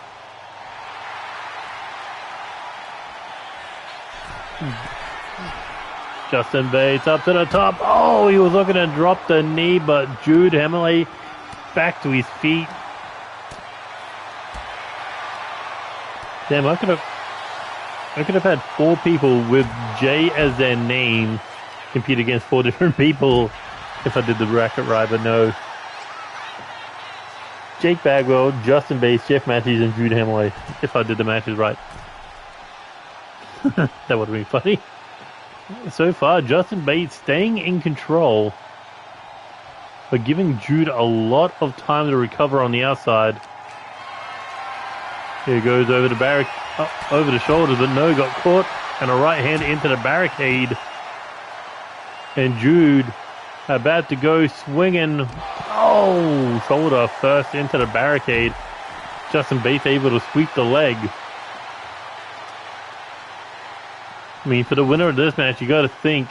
Justin Bates up to the top. Oh, he was looking to drop the knee, but Jude Hammerle back to his feet. Damn, I could have had 4 people with J as their name compete against 4 different people if I did the bracket right, but no. Jake Bagwell, Justin Bates, Jeff Matthews, and Jude Hammerle if I did the matches right. That would have been funny. So far, Justin Bates staying in control, but giving Jude a lot of time to recover on the outside. Here goes over the over the shoulders, but no, got caught, and a right hand into the barricade. And Jude about to go swinging. Oh, shoulder first into the barricade. Justin Bates able to sweep the leg. I mean, for the winner of this match, you got to think,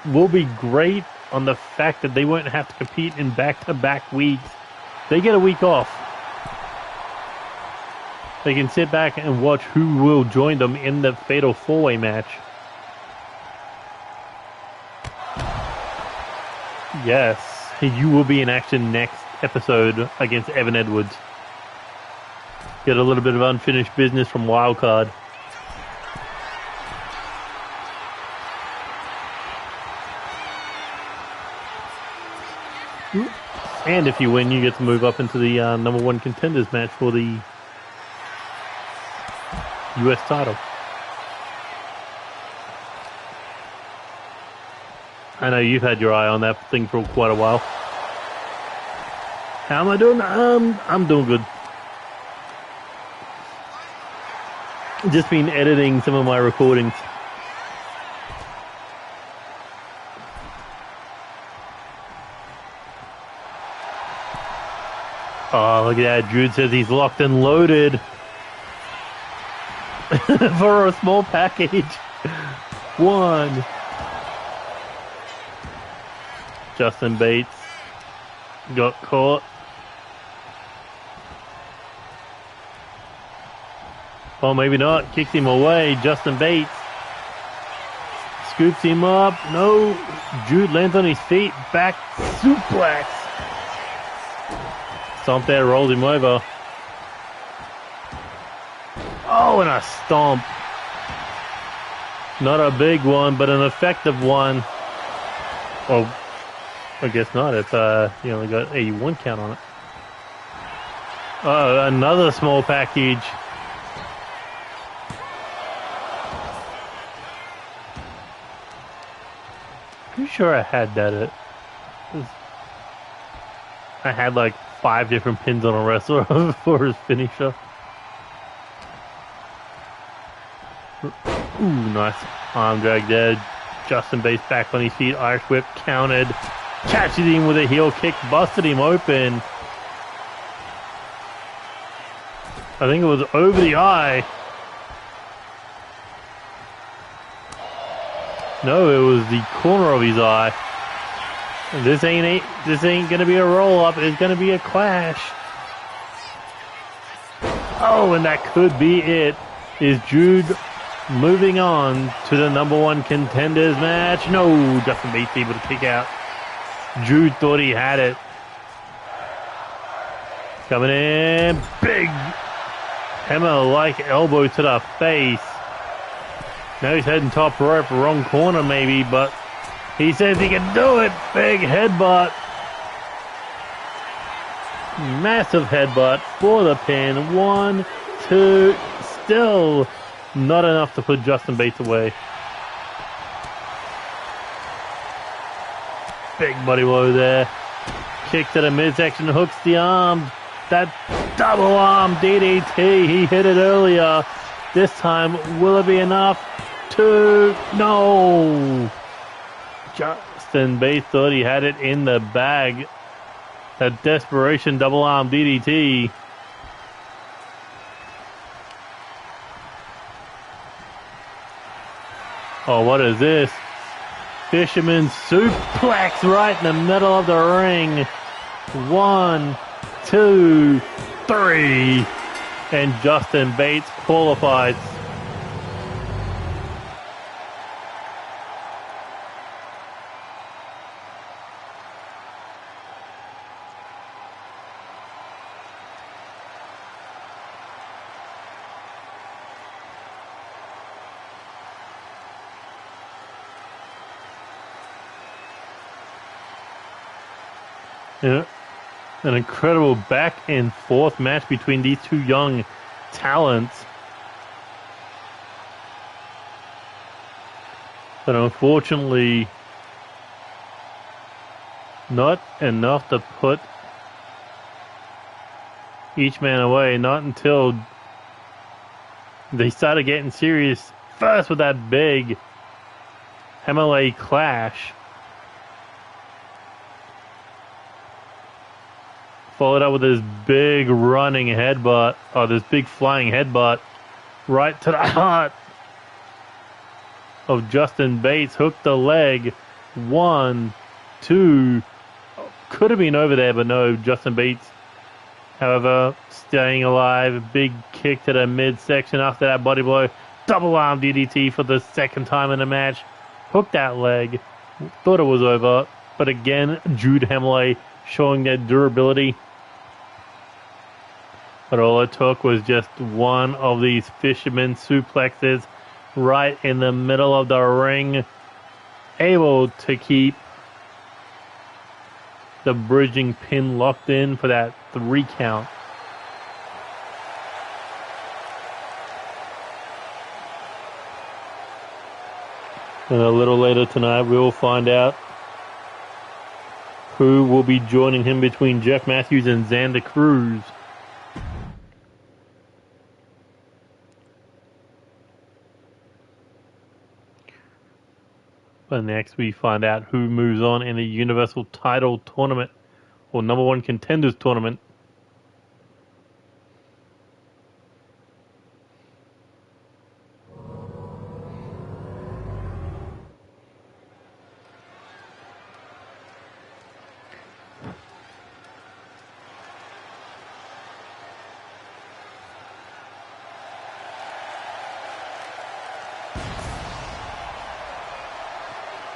will be great on the fact that they won't have to compete in back-to-back weeks. They get a week off. They can sit back and watch who will join them in the Fatal 4-Way match. Yes, you will be in action next episode against Evan Edwards. Get a little bit of unfinished business from Wildcard. And if you win, you get to move up into the #1 contenders match for the U.S. title. I know you've had your eye on that thing for quite a while. How am I doing? I'm doing good. Just been editing some of my recordings. Oh, look at that. Jude says he's locked and loaded for a small package. 1. Justin Bates got caught. Oh, maybe not. Kicks him away. Justin Bates scoops him up. No. Jude lands on his feet. Back suplex. Stomp there, rolled him over. Oh, and a stomp. Not a big one, but an effective one. Oh, I guess not. If you only got 81 count on it. Oh, another small package. Pretty sure I had that. I had like 5 different pins on a wrestler for his finisher. Ooh, nice arm drag there. Justin Bates back on his feet. Irish whip counted. Catches him with a heel kick. Busted him open. I think it was over the eye. No, it was the corner of his eye. This ain't gonna be a roll up. It's gonna be a clash. Oh, and that could be it. Is Jude moving on to the #1 contenders match. No, Justin Bates able to kick out. Jude thought he had it. Coming in, big hammer-like elbow to the face. Now he's heading top rope, wrong corner maybe, but he says he can do it. Big headbutt. Massive headbutt for the pin. 1, 2, still not enough to put Justin Bates away. Big body blow there. Kick to the midsection, hooks the arm. That double arm DDT, he hit it earlier. This time, will it be enough? No! Justin Bates thought he had it in the bag. That desperation double arm DDT. Oh, what is this? Fisherman suplex right in the middle of the ring. 1, 2, 3. And Justin Bates qualifies. Yeah, an incredible back and forth match between these two young talents. But unfortunately, not enough to put each man away. Not until they started getting serious. First with that big Hammerle clash. Followed up with this big running headbutt, or this big flying headbutt, right to the heart of Justin Bates. Hooked the leg. 1, 2. Could have been over there, but no, Justin Bates, however, staying alive. Big kick to the midsection after that body blow. Double arm DDT for the second time in the match. Hooked that leg. Thought it was over, but again, Jude Hammerle showing that durability. But all it took was just one of these fisherman suplexes right in the middle of the ring, able to keep the bridging pin locked in for that 3 count. And a little later tonight, we'll find out who will be joining him between Jeff Matthews and Xander Cruz. But next we find out who moves on in the Universal Title Tournament, or #1 Contenders Tournament.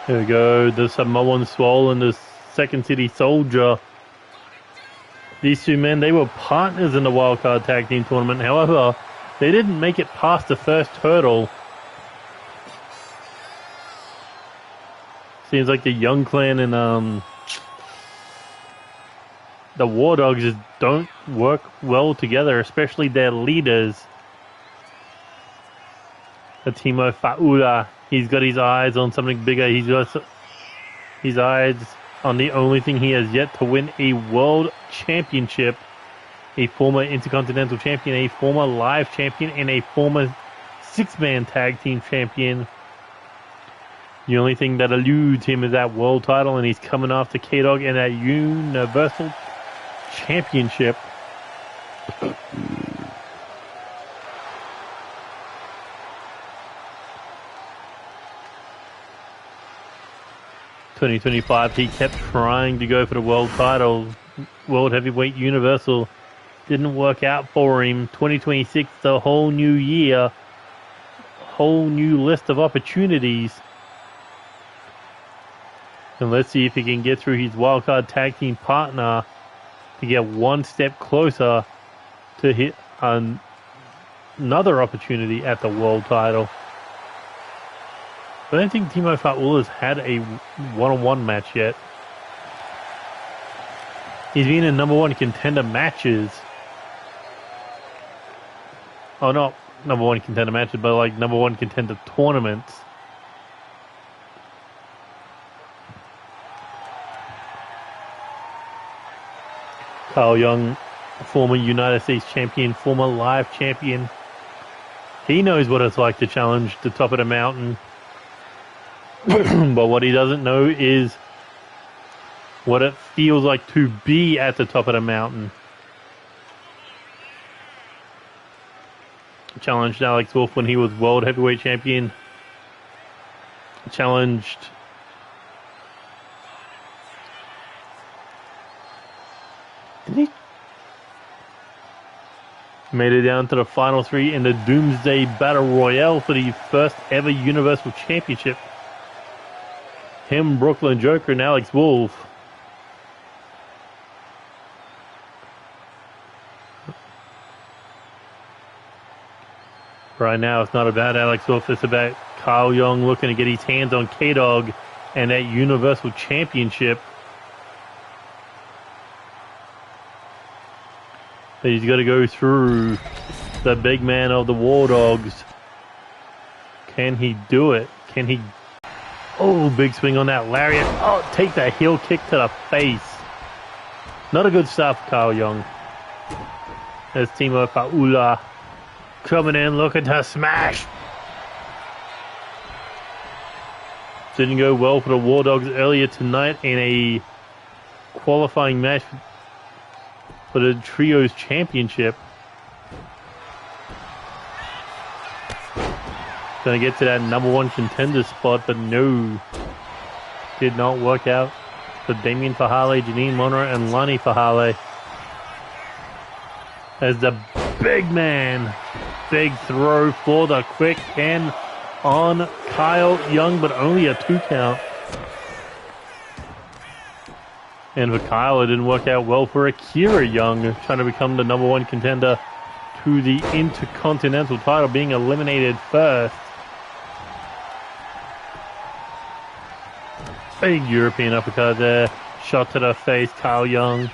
Here we go, the Samoan Swole and the Second City Soldier. These two men, they were partners in the Wildcard Tag Team Tournament. However, they didn't make it past the first hurdle. Seems like the Young Clan and the Wardogs just don't work well together, especially their leaders. The Timo Faula. He's got his eyes on something bigger. He's got his eyes on the only thing he has yet to win, a world championship, a former Intercontinental champion, a former live champion, and a former 6-man tag team champion. The only thing that eludes him is that world title, and he's coming after K-Dog and that Universal Championship. 2025, he kept trying to go for the world title, World Heavyweight Universal. Didn't work out for him. 2026, the whole new year. whole new list of opportunities. And let's see if he can get through his wildcard tag team partner to get one step closer to hit another opportunity at the world title. I don't think Timo Faula's had a one-on-one match yet. He's been in #1 contender matches. Oh, not #1 contender matches, but like #1 contender tournaments. Kyle Young, former United States champion, former live champion. He knows what it's like to challenge the top of the mountain. But what he doesn't know is what it feels like to be at the top of the mountain. Challenged Alex Wolf when he was world heavyweight champion. Challenged did he? Made it down to the final 3 in the Doomsday Battle Royale for the first ever Universal Championship. Him, Brooklyn Joker, and Alex Wolf. Right now, it's not about Alex Wolf. It's about Kyle Young looking to get his hands on K-Dog and that Universal Championship. But he's got to go through the big man of the Wardogs. Can he do it? Can he? Oh, big swing on that lariat. Oh, take that heel kick to the face. Not a good start for Kyle Young. There's Timo Faula coming in, looking to smash. Didn't go well for the Wardogs earlier tonight in a qualifying match for the Trios Championship. Gonna get to that #1 contender spot, but no. Did not work out for Damien Fahale, Janine Monroe, and Lonnie Fahale. As the big man, big throw for the quick pin on Kyle Young, but only a 2 count. And for Kyle, it didn't work out well for Akira Young, trying to become the #1 contender to the Intercontinental title, being eliminated first. Big European uppercut there. Shot to the face, Kyle Young.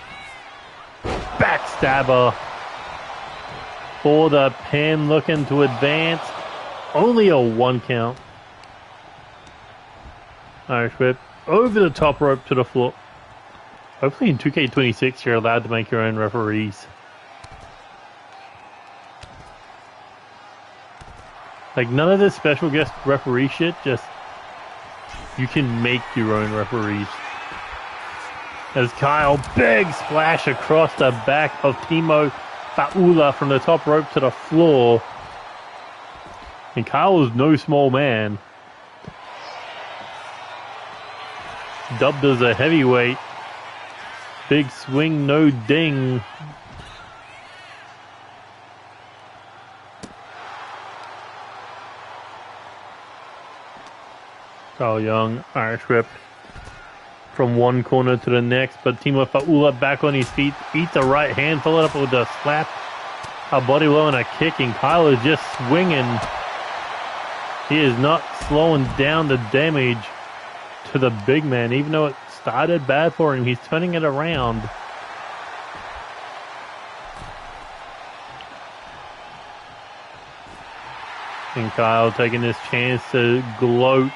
Backstabber for the pin, looking to advance. Only a 1 count. Irish whip over the top rope to the floor. Hopefully in 2K26 you're allowed to make your own referees. Like none of this special guest referee shit, just you can make your own referees. As Kyle, big splash across the back of Timo Faula from the top rope to the floor. And Kyle is no small man. Dubbed as a heavyweight. Big swing, no ding. Kyle Young, Irish whip from one corner to the next, but Timo Faula back on his feet, eats a right hand, followed up with a slap, a body blow, and a kick, and Kyle is just swinging. He is not slowing down the damage to the big man, even though it started bad for him. He's turning it around. And Kyle taking this chance to gloat.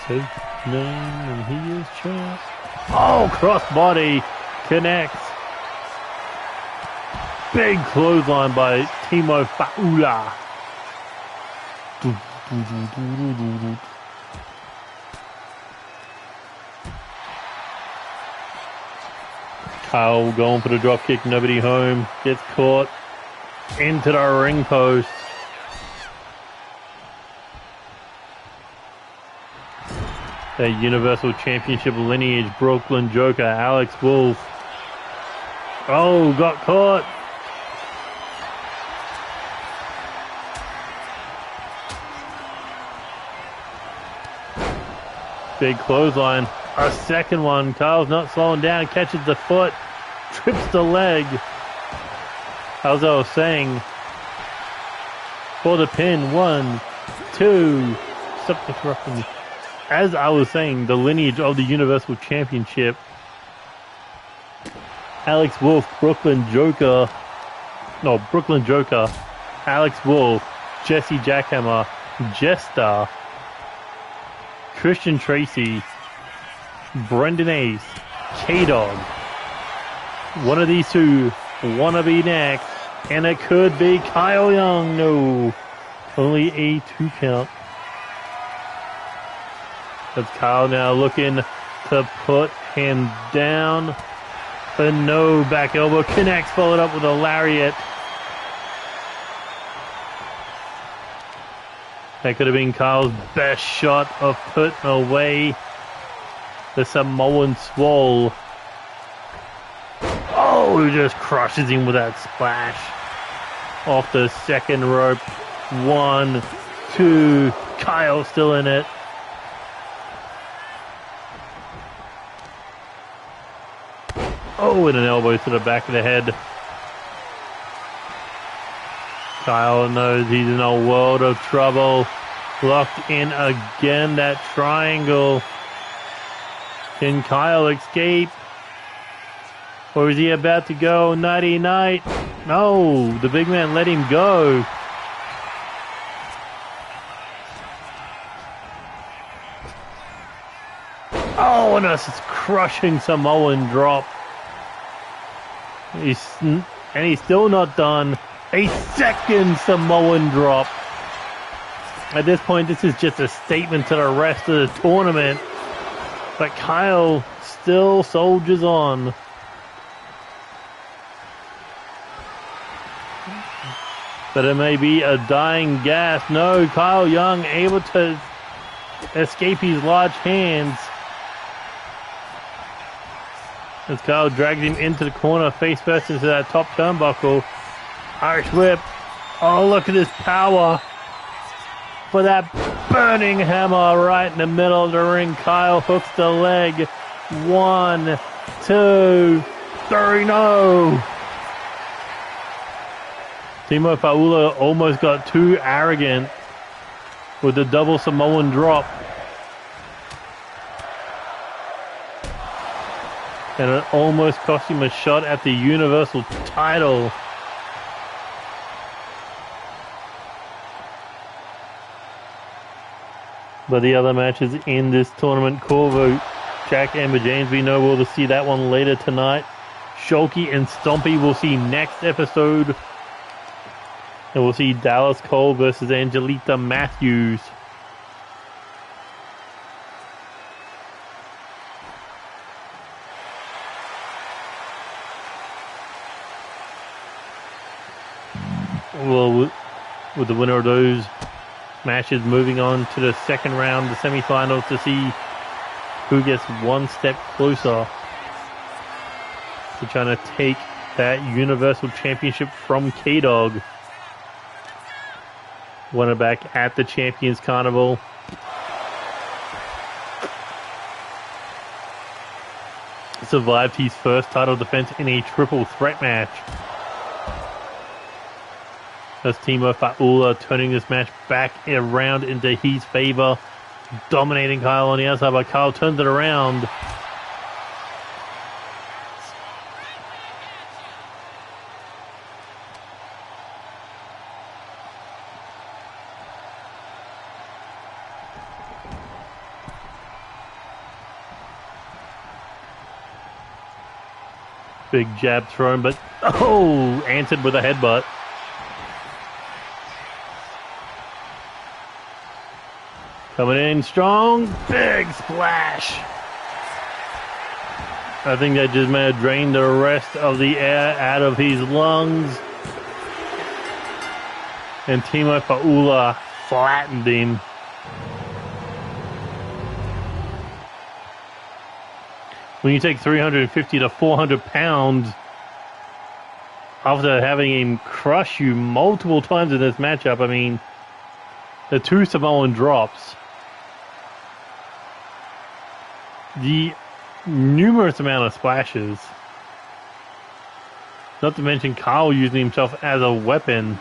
His name and he is champ. Oh, crossbody connects. Big clothesline by Timo Faula. Kyle going for the drop kick, nobody home. Gets caught into the ring post. The Universal Championship lineage, Brooklyn Joker, Alex Wolf. Oh, got caught. Big clothesline. A second one. Kyle's not slowing down. Catches the foot. Trips the leg. As I was saying, for the pin. 1, 2. Stop interrupting me. As I was saying, the lineage of the Universal Championship. Alex Wolf, Brooklyn Joker. Alex Wolf, Jessie Jackhammer, Jester, Christian Tracy, Brendan Ace, K-Dog. One of these two wanna be next, and it could be Kyle Young. No, only a 2 count. That's Kyle now looking to put him down, but no, back elbow connects, followed up with a lariat. That could have been Kyle's best shot of putting away the Samoan Swole. Oh, he just crushes him with that splash. Off the second rope. 1, 2. Kyle still in it. Oh, and an elbow to the back of the head. Kyle knows he's in a world of trouble. Locked in again, that triangle. Can Kyle escape? Or is he about to go nighty-night? No, the big man let him go. Oh, and a crushing Samoan drop. He's still not done. A second Samoan drop. At this point, this is just a statement to the rest of the tournament. But Kyle still soldiers on. But it may be a dying gasp. No, Kyle Young able to escape his large hands. As Kyle drags him into the corner, face first into that top turnbuckle. Irish whip. Oh, look at this power. For that burning hammer right in the middle of the ring. Kyle hooks the leg. 1, 2, 3, no. Timo Faula almost got too arrogant with the double Samoan drop. And it almost cost him a shot at the Universal title. But the other matches in this tournament, Corvo, Jackhammer James, we know we'll see that one later tonight. Shulky and Stompy we'll see next episode. And we'll see Dallas Cole versus Angelita Matthews. Well, with the winner of those matches moving on to the second round, the semifinals, to see who gets one step closer to trying to take that Universal Championship from K-Dog. Won it back at the Champions Carnival. Survived his first title defense in a triple threat match. That's Timo Faula turning this match back around into his favor. Dominating Kyle on the outside, but Kyle turns it around. Big jab thrown, but answered with a headbutt. Coming in strong, big splash. I think that just may have drained the rest of the air out of his lungs. And Timo Faula flattened him. When you take 350 to 400 pounds after having him crush you multiple times in this matchup, I mean, the two Samoan drops. the numerous amount of splashes. Not to mention Kyle using himself as a weapon.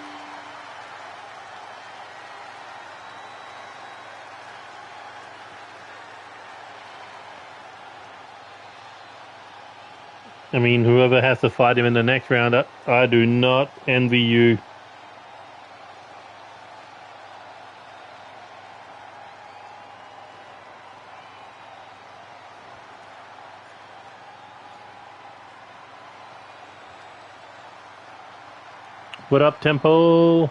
I mean, whoever has to fight him in the next round, I do not envy you. What up, Tempo?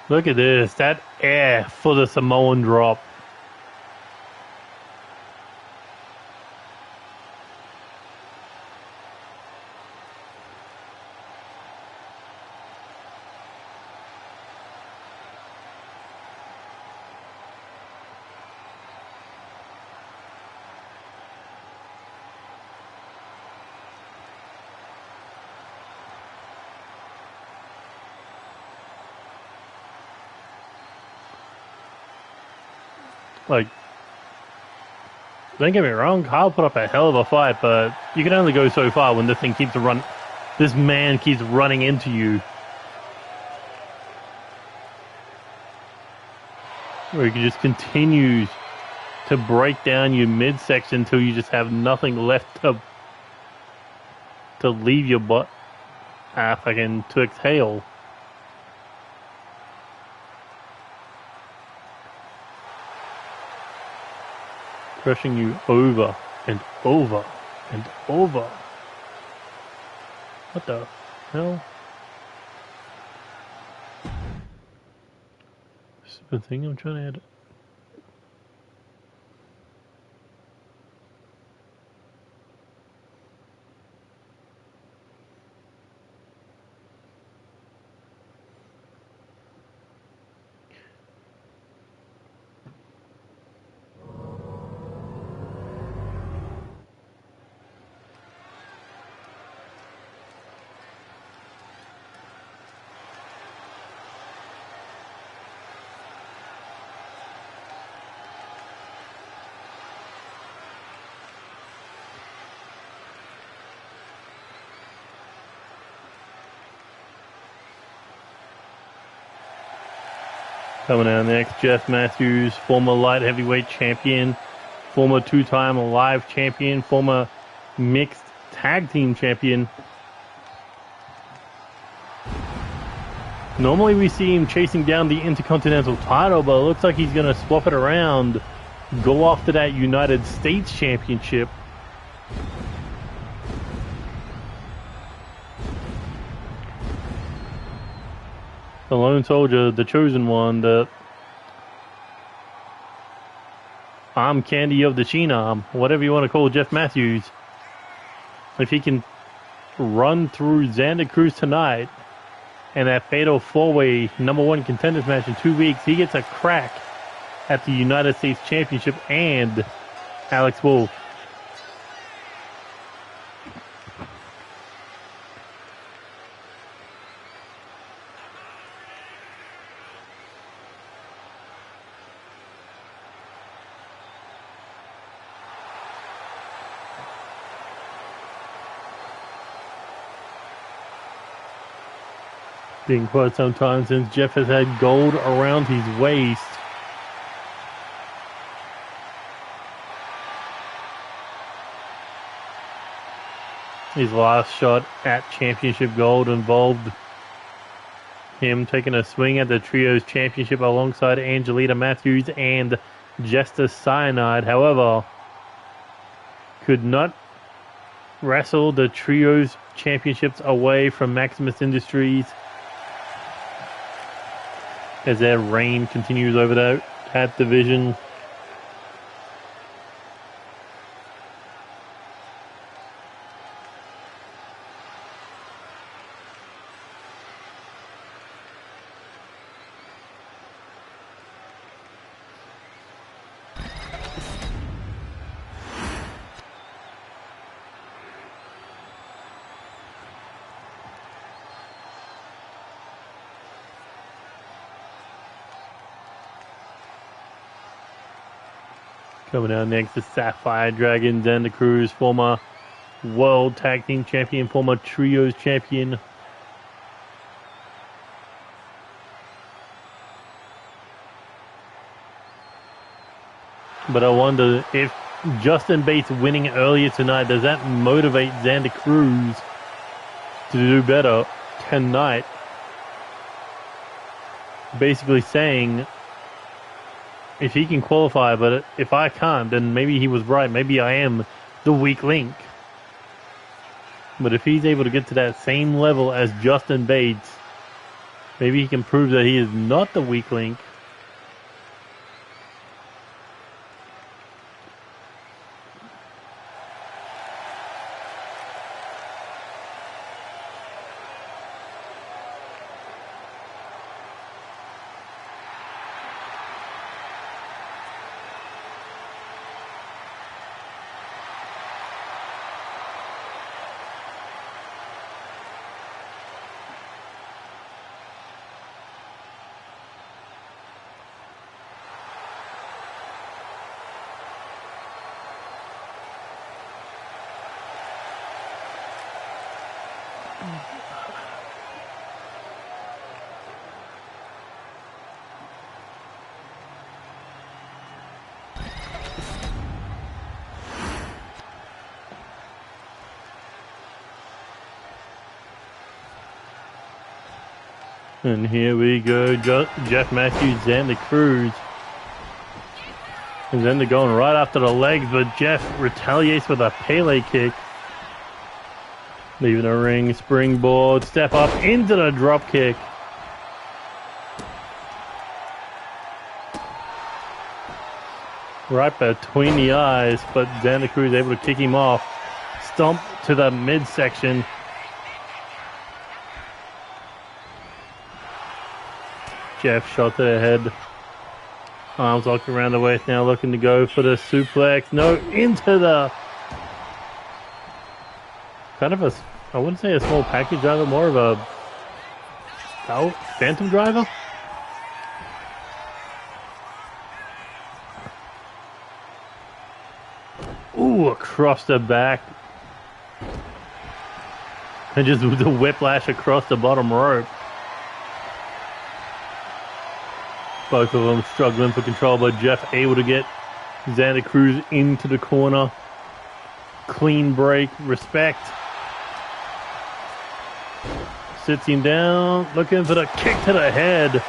Look at this. That air for the Samoan drop. Like, don't get me wrong, Kyle put up a hell of a fight, but you can only go so far when this thing keeps this man keeps running into you. Or you can just continue to break down your midsection until you just have nothing left to leave your butt, fucking to exhale. Crushing you over and over and over. What the hell? Stupid thing I'm trying to edit. Coming out next, Jeff Matthews, former light heavyweight champion, former two-time live champion, former mixed tag team champion. Normally we see him chasing down the Intercontinental title, but it looks like he's going to swap it around, go after that United States Championship. The lone soldier, the chosen one, the arm candy of the Sheen arm, whatever you want to call Jeff Matthews. If he can run through Xander Cruz tonight and that fatal four-way #1 contenders match in 2 weeks, he gets a crack at the United States Championship and Alex Wolf. Been quite some time since Jeff has had gold around his waist. His last shot at championship gold involved him taking a swing at the Trios Championship alongside Angelina Matthews and Justice Cyanide. However, could not wrestle the Trios Championships away from Maximus Industries as their reign continues over that division. Coming out next, the Sapphire Dragon, Xander Cruz, former World Tag Team Champion, former Trios Champion. But I wonder if Justin Bates winning earlier tonight, does that motivate Xander Cruz to do better tonight? Basically saying, if he can qualify, but if I can't, then maybe he was right. Maybe I am the weak link. But if he's able to get to that same level as Justin Bates, maybe he can prove that he is not the weak link. And here we go, Jeff Matthews, Xander Cruz. And Xander going right after the legs, but Jeff retaliates with a Pele kick. Leaving the ring, springboard, step up into the drop kick. Right between the eyes, but Xander Cruz able to kick him off. Stomp to the midsection. Jeff shot to the head. Arms locked around the waist now, looking to go for the suplex. No, into the... kind of a... I wouldn't say a small package driver, more of a... phantom driver? Ooh, across the back. And just the whiplash across the bottom rope. Both of them struggling for control, but Jeff able to get Xander Cruz into the corner. Clean break, respect. Sits him down, looking for the kick to the head.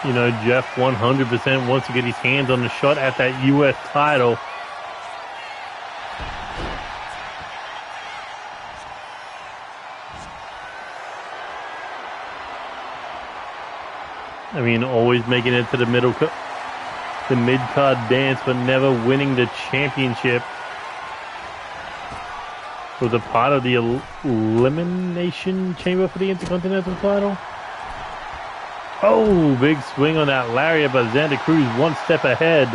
You know, Jeff 100% wants to get his hands on the shot at that U.S. title. I mean, always making it to the the mid-card dance, but never winning the championship. Was a part of the elimination chamber for the Intercontinental title. Oh, big swing on that lariat, but Xander Cruz one step ahead.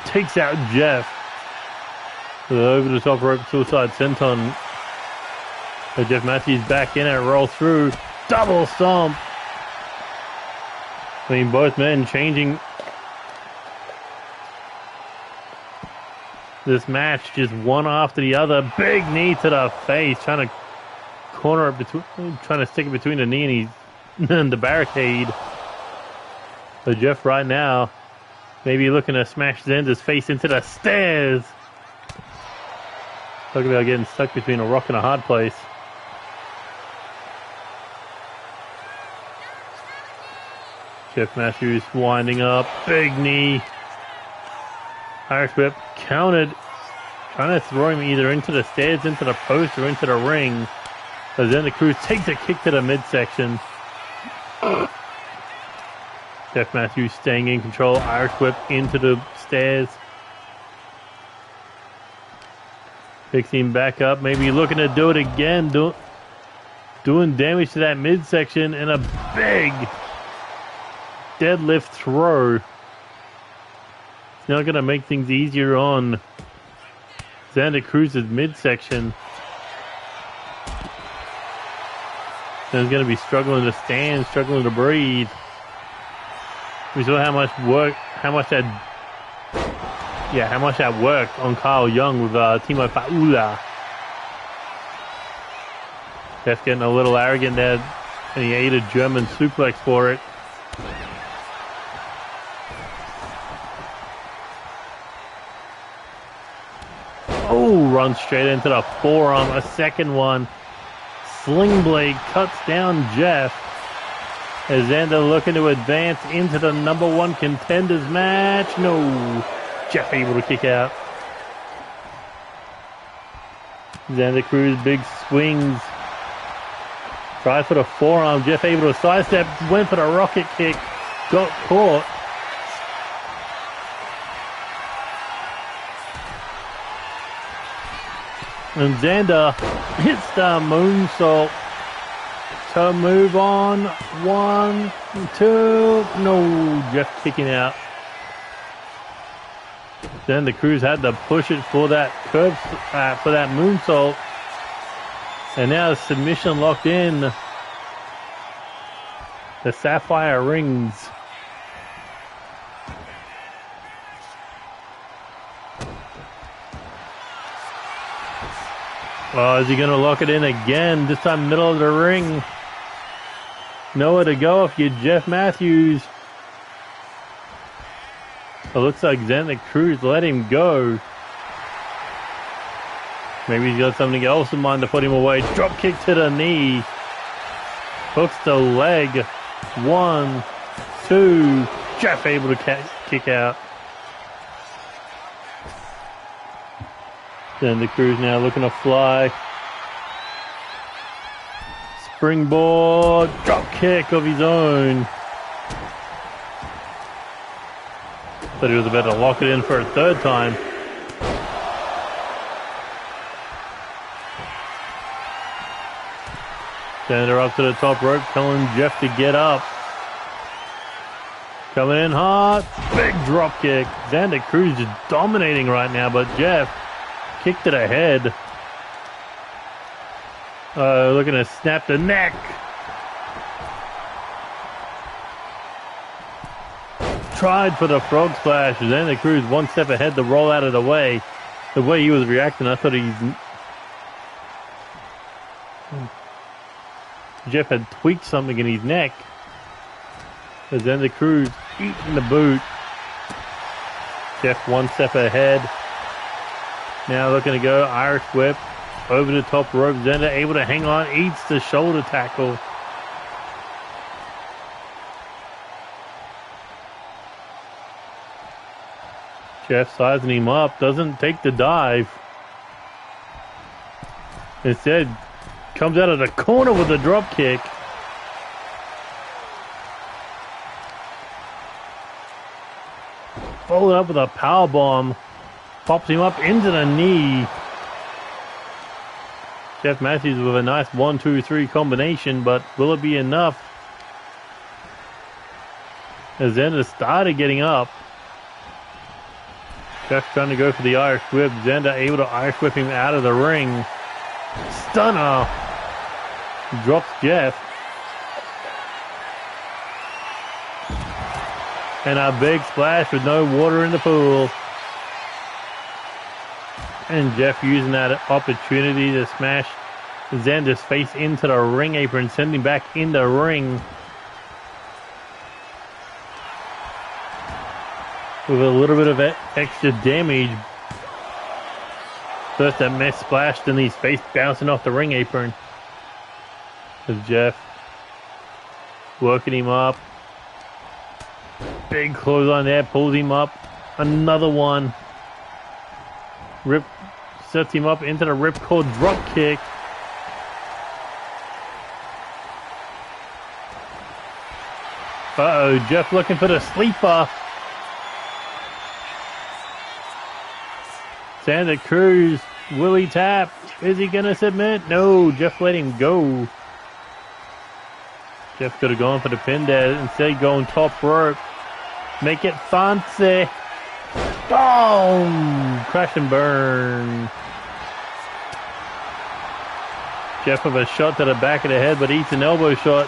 Takes out Jeff. Over the top rope, suicide senton. But Jeff Matthews back in it, roll through, double stomp. I mean, both men changing this match just one after the other. Big knee to the face, trying to corner it between, trying to stick it between the knee and the barricade. So Jeff right now, maybe looking to smash Xander's face into the stairs. Talk about getting stuck between a rock and a hard place. Jeff Matthews winding up, big knee. Irish whip counted, trying to throw him either into the stairs, into the post, or into the ring. But then the Cruz takes a kick to the midsection. Jeff Matthews staying in control, Irish whip into the stairs. Picks him back up, maybe looking to do it again, doing damage to that midsection, and a big deadlift throw. It's not going to make things easier on Xander Cruz's midsection. He's going to be struggling to stand, struggling to breathe. We saw how much that worked on Kyle Young with Timo Faula. Jeff's getting a little arrogant there, and he ate a German suplex for it. Oh, runs straight into the forearm. A second one. Sling Blade cuts down Jeff. As Xander looking to advance into the #1 contenders match. No. Jeff able to kick out. Xander Cruz big swings. Tried for the forearm. Jeff able to sidestep. Went for the rocket kick. Got caught. And Xander hits the moonsault to move on. 1, 2. No, Jeff kicking out. Then the Cruz had to push it for that curve, for that moonsault. And now the submission locked in. The Sapphire rings. Oh, is he going to lock it in again? This time middle of the ring. Nowhere to go if you're Jeff Matthews. It looks like Xander Cruz let him go. Maybe he's got something else in mind to put him away. Drop kick to the knee. Hooks the leg. 1, 2. Jeff able to kick out. Xander Cruz now looking to fly. Springboard. Drop kick of his own. Thought he was about to lock it in for a third time. Xander up to the top rope, telling Jeff to get up. Coming in hot. Big drop kick. Xander Cruz is dominating right now, but Jeff kick to the head. Looking to snap the neck. Tried for the frog splash. Xander Cruz 1 step ahead to roll out of the way. The way he was reacting, I thought Jeff had tweaked something in his neck. As Xander Cruz eating the boot. Jeff 1 step ahead. Now looking to go Irish whip over the top rope. Xander able to hang on, eats the shoulder tackle. Jeff sizing him up, doesn't take the dive. Instead, comes out of the corner with a drop kick. Followed up with a power bomb. Pops him up into the knee. Jeff Matthews with a nice 1, 2, 3 combination, but will it be enough? As Xander started getting up. Jeff trying to go for the Irish whip. Xander able to Irish whip him out of the ring. Stunner. Drops Jeff. And a big splash with no water in the pool. And Jeff using that opportunity to smash Xander's face into the ring apron, send him back in the ring. With a little bit of extra damage. First that mess splash, then his face bouncing off the ring apron. As Jeff working him up. Big clothesline there, pulls him up. Another one. Sets him up into the ripcord drop kick. Uh-oh, Jeff looking for the sleeper. Xander Cruz, will he tap? Is he going to submit? No, Jeff let him go. Jeff could have gone for the pin there. Instead, going top rope. Make it fancy. Boom! Crash and burn. Jeff with a shot to the back of the head, but eats an elbow shot.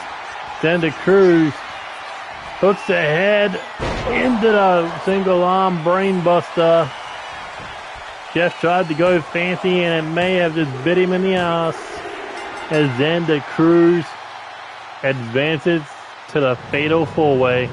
Xander Cruz hooks the head into the single arm brainbuster. Jeff tried to go fancy, and it may have just bit him in the ass as Xander Cruz advances to the fatal four-way.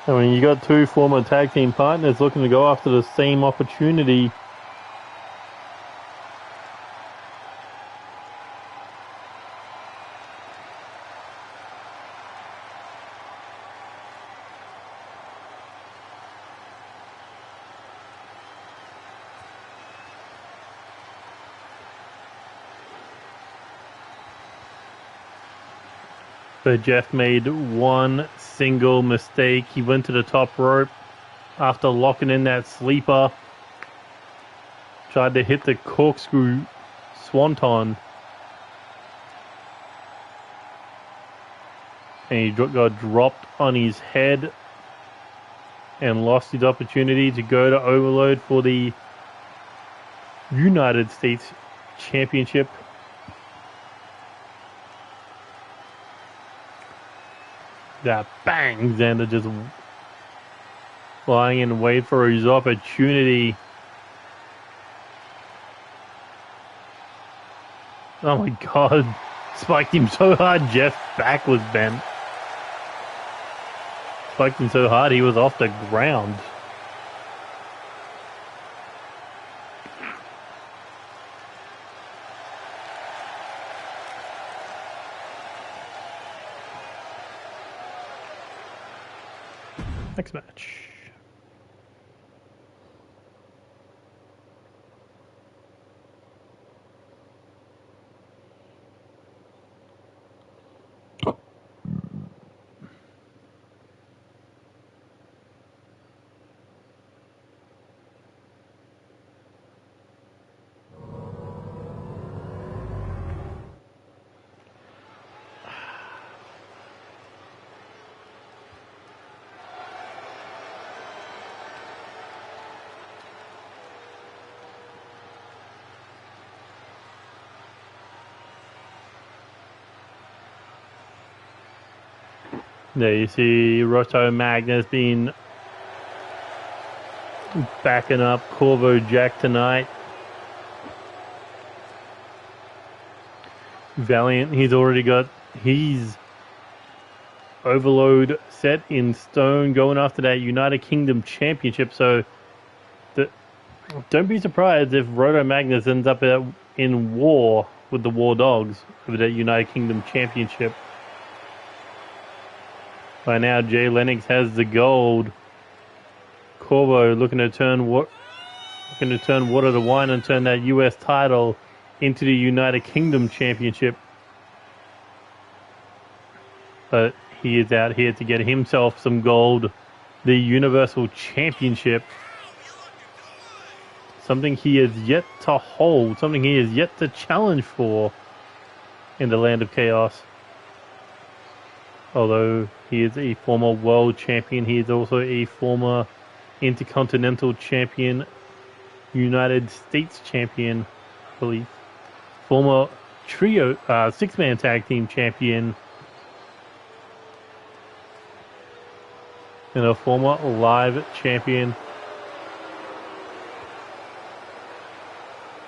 I mean, you got two former tag team partners looking to go after the same opportunity. But Jeff made one single mistake. He went to the top rope after locking in that sleeper. Tried to hit the corkscrew swanton. And he got dropped on his head and lost his opportunity to go to Overload for the United States Championship. That bang! Xander just lying in wait for his opportunity. Oh my god. Spiked him so hard, Jeff's back was bent. Spiked him so hard he was off the ground. Next match. There you see Roto Magnus being backing up Corvo Jack tonight. Valiant, he's already got his Overload set in stone going after that United Kingdom Championship. So don't be surprised if Roto Magnus ends up in war with the Wardogs over that United Kingdom Championship. By now, Jay Lennox has the gold. Corvo looking to turn water to wine and turn that US title into the United Kingdom Championship. But he is out here to get himself some gold. The Universal Championship. Something he has yet to hold. Something he has yet to challenge for in the Land of Chaos. Although he is a former world champion, he is also a former Intercontinental champion, United States champion, I believe. Former trio, six-man tag team champion. And a former live champion.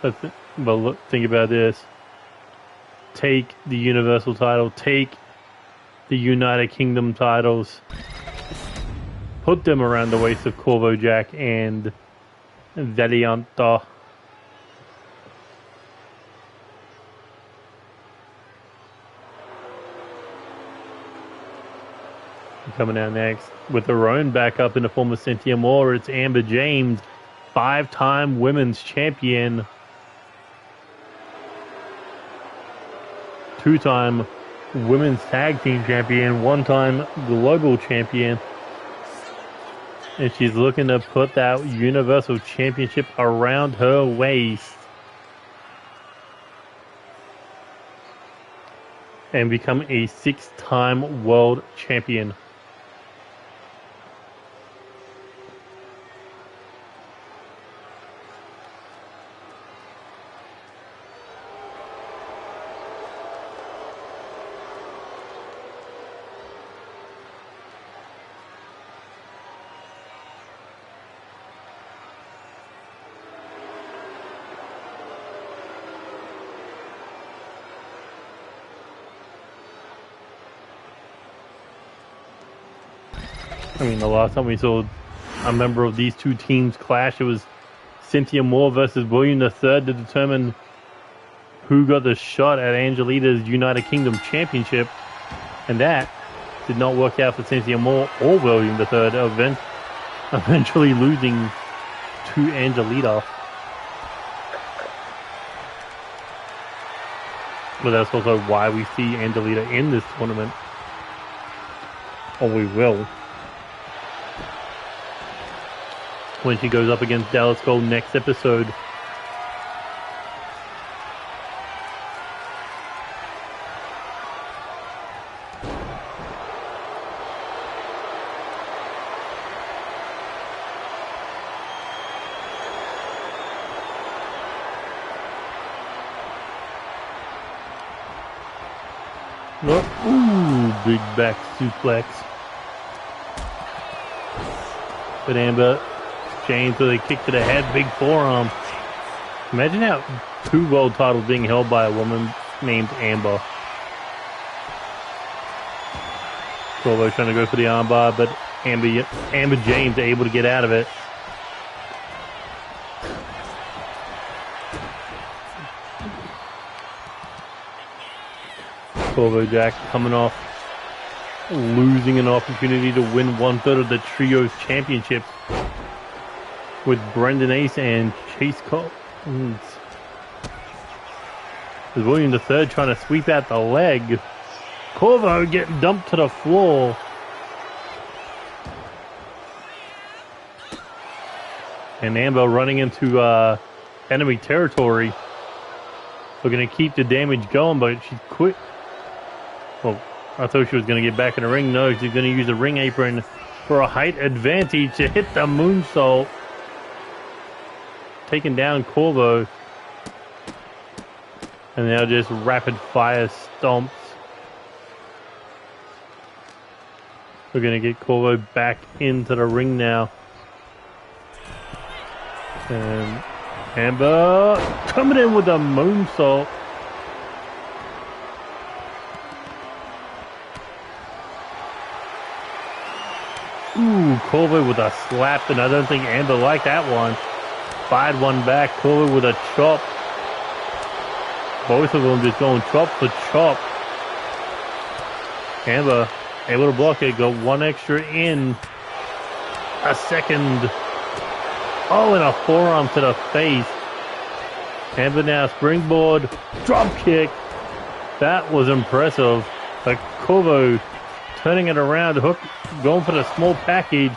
But look, think about this. Take the Universal title, take the United Kingdom titles, put them around the waist of Corvo Jack and Valiant. Coming out next with her own backup in the form of Cynthia Moore, it's Amber James, 5-time women's champion, 2-time women's tag team champion, 1-time global champion. And she's looking to put that Universal Championship around her waist. and become a 6-time world champion. I mean, the last time we saw a member of these two teams clash, it was Cynthia Moore versus William III to determine who got the shot at Angelita's United Kingdom Championship. And that did not work out for Cynthia Moore or William III, eventually losing to Angelita. But that's also why we see Angelita in this tournament. Or we will. When she goes up against Dallas Gold next episode. Ooh, big back suplex. But Amber James with a kick to the head, big forearm. Imagine how 2 world titles being held by a woman named Amber. Corvo trying to go for the armbar, but Amber James able to get out of it. Corvo Jack coming off, losing an opportunity to win 1/3 of the Trios Championships with Brendan Ace and Chase Collins. With William III trying to sweep out the leg. Corvo getting dumped to the floor. And Amber running into enemy territory. We're going to keep the damage going, but she quit. Well, I thought she was going to get back in the ring. No, she's going to use the ring apron for a height advantage to hit the moonsault. Taking down Corvo. And now just rapid fire stomps. We're going to get Corvo back into the ring now. And Amber coming in with a moonsault. Ooh, Corvo with a slap, and I don't think Amber liked that one. Fired one back, Corvo with a chop. Both of them just going chop for chop. Amber able to block it, go one extra in. A second. Oh, and a forearm to the face. Amber now springboard, drop kick. That was impressive. But Corvo turning it around, hook, going for the small package.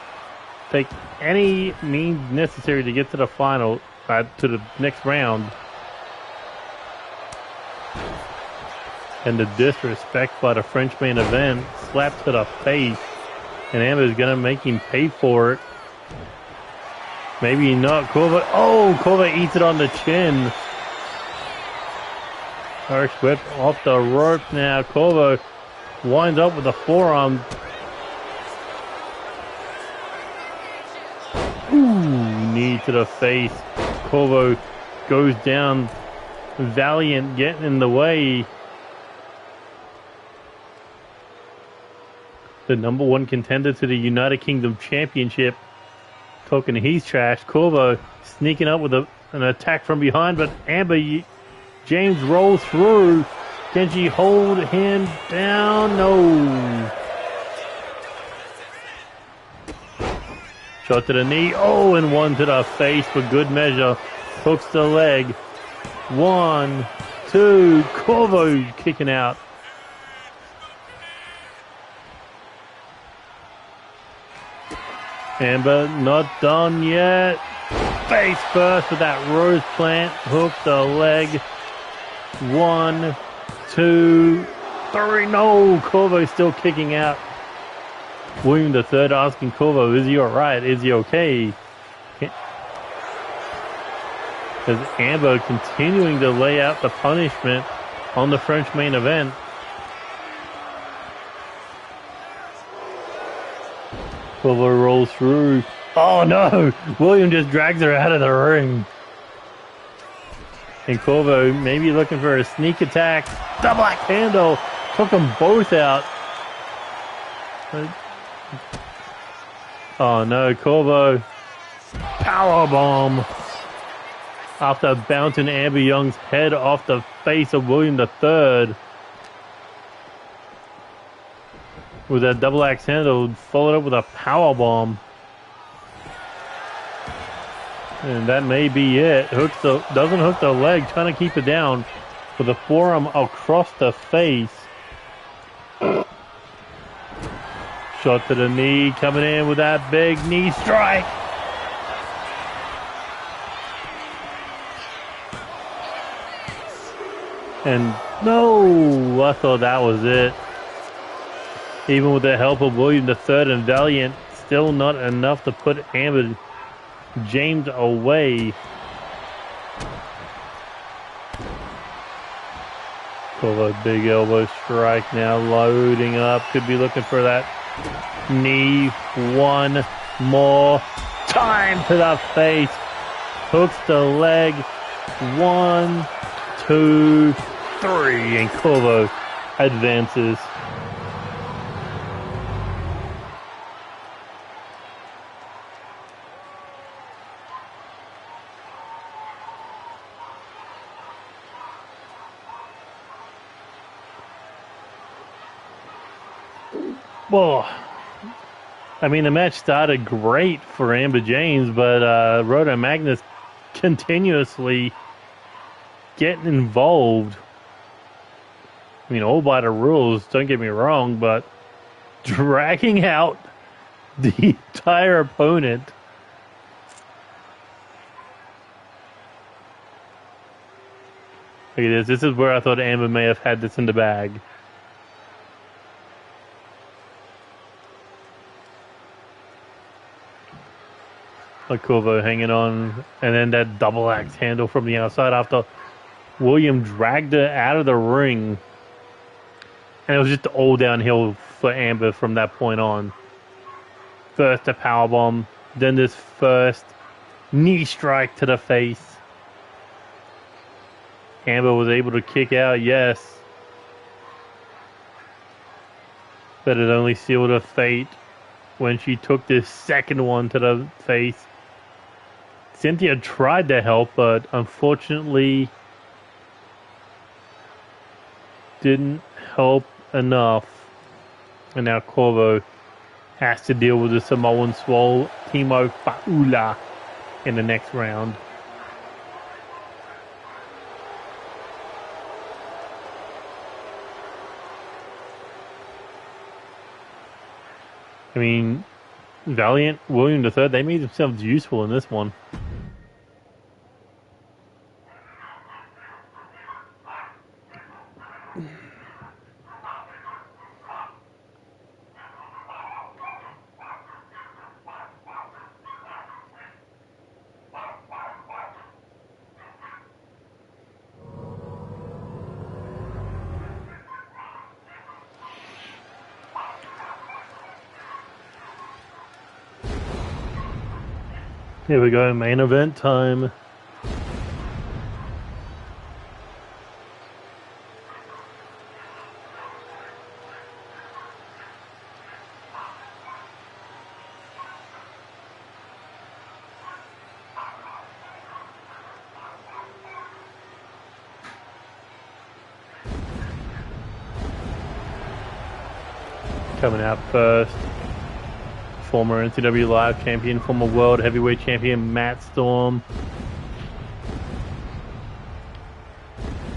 Take any means necessary to get to the final, to the next round. And the disrespect by the French main event, slap to the face. And Amber's going to make him pay for it. Maybe not. Corvo. Oh, Corvo eats it on the chin. Irish whip off the rope now. Corvo winds up with a forearm. Ooh, knee to the face. Corvo goes down. Valiant getting in the way. The #1 contender to the United Kingdom Championship. Talking he's trash. Corvo sneaking up with an attack from behind, but Amber James rolls through. Can she hold him down? No. Shot to the knee. Oh, and one to the face for good measure. Hooks the leg. 1, 2. Corvo kicking out. Amber not done yet. Face first with that rose plant. Hook the leg. 1, 2. 3. No, Corvo's still kicking out. William III asking Corvo, is he alright? Is he okay? As Amber continuing to lay out the punishment on the French main event. Corvo rolls through. Oh no! William just drags her out of the ring. And Corvo maybe looking for a sneak attack. Double axe handle. Took them both out. Oh no, Corvo. Powerbomb. After bouncing Amber Young's head off the face of William III. With that double axe handle, followed up with a powerbomb. And that may be it. Doesn't hook the leg, trying to keep it down with a forearm across the face. Shot to the knee, coming in with that big knee strike. And no, I thought that was it. Even with the help of William III and Valiant, still not enough to put Amber James away. Pull a big elbow strike now, loading up. Could be looking for that knee one more time to the face. Hooks the leg. 1, 2, 3, and Corvo advances. Well, I mean, the match started great for Amber James, but Rhoda Magnus continuously getting involved. I mean, all by the rules, don't get me wrong, but dragging out the entire opponent. Look at this. This is where I thought Amber may have had this in the bag. Like Corvo hanging on, and then that double axe handle from the outside after William dragged her out of the ring. And it was just all downhill for Amber from that point on. First a powerbomb, then this first knee strike to the face. Amber was able to kick out, yes. But it only sealed her fate when she took this second one to the face. Cynthia tried to help, but unfortunately didn't help enough. And now Corvo has to deal with the Samoan Swole, Timo Faula, in the next round. I mean, Valiant, William III, they made themselves useful in this one. Here we go, main event time. Coming out first, former NCW Live champion, former World Heavyweight champion Matt Storm.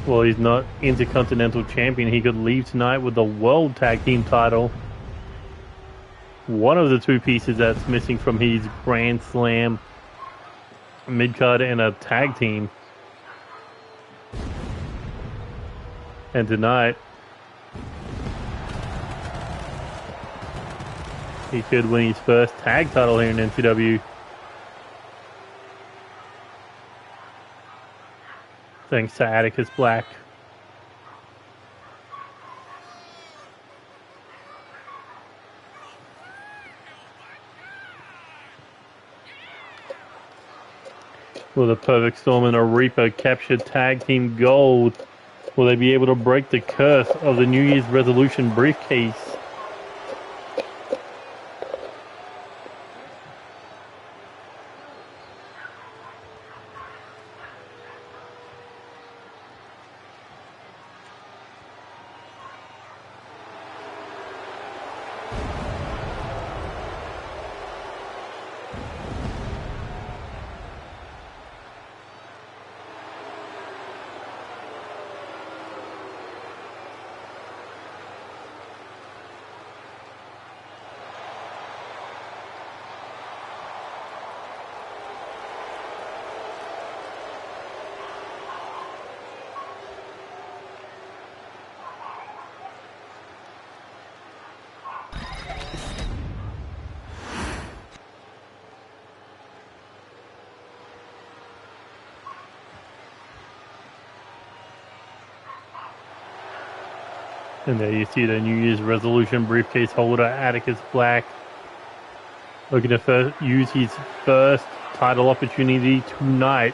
Well, he's not Intercontinental champion. He could leave tonight with the World Tag Team title. One of the two pieces that's missing from his Grand Slam mid-card and a tag team. And tonight, He could win his first tag title here in NCW. Thanks to Atticus Black. Will the Perfect Storm and a Reaper capture tag team gold? Will they be able to break the curse of the New Year's resolution briefcase? And there you see the New Year's resolution briefcase holder, Atticus Black, looking to use his first title opportunity tonight.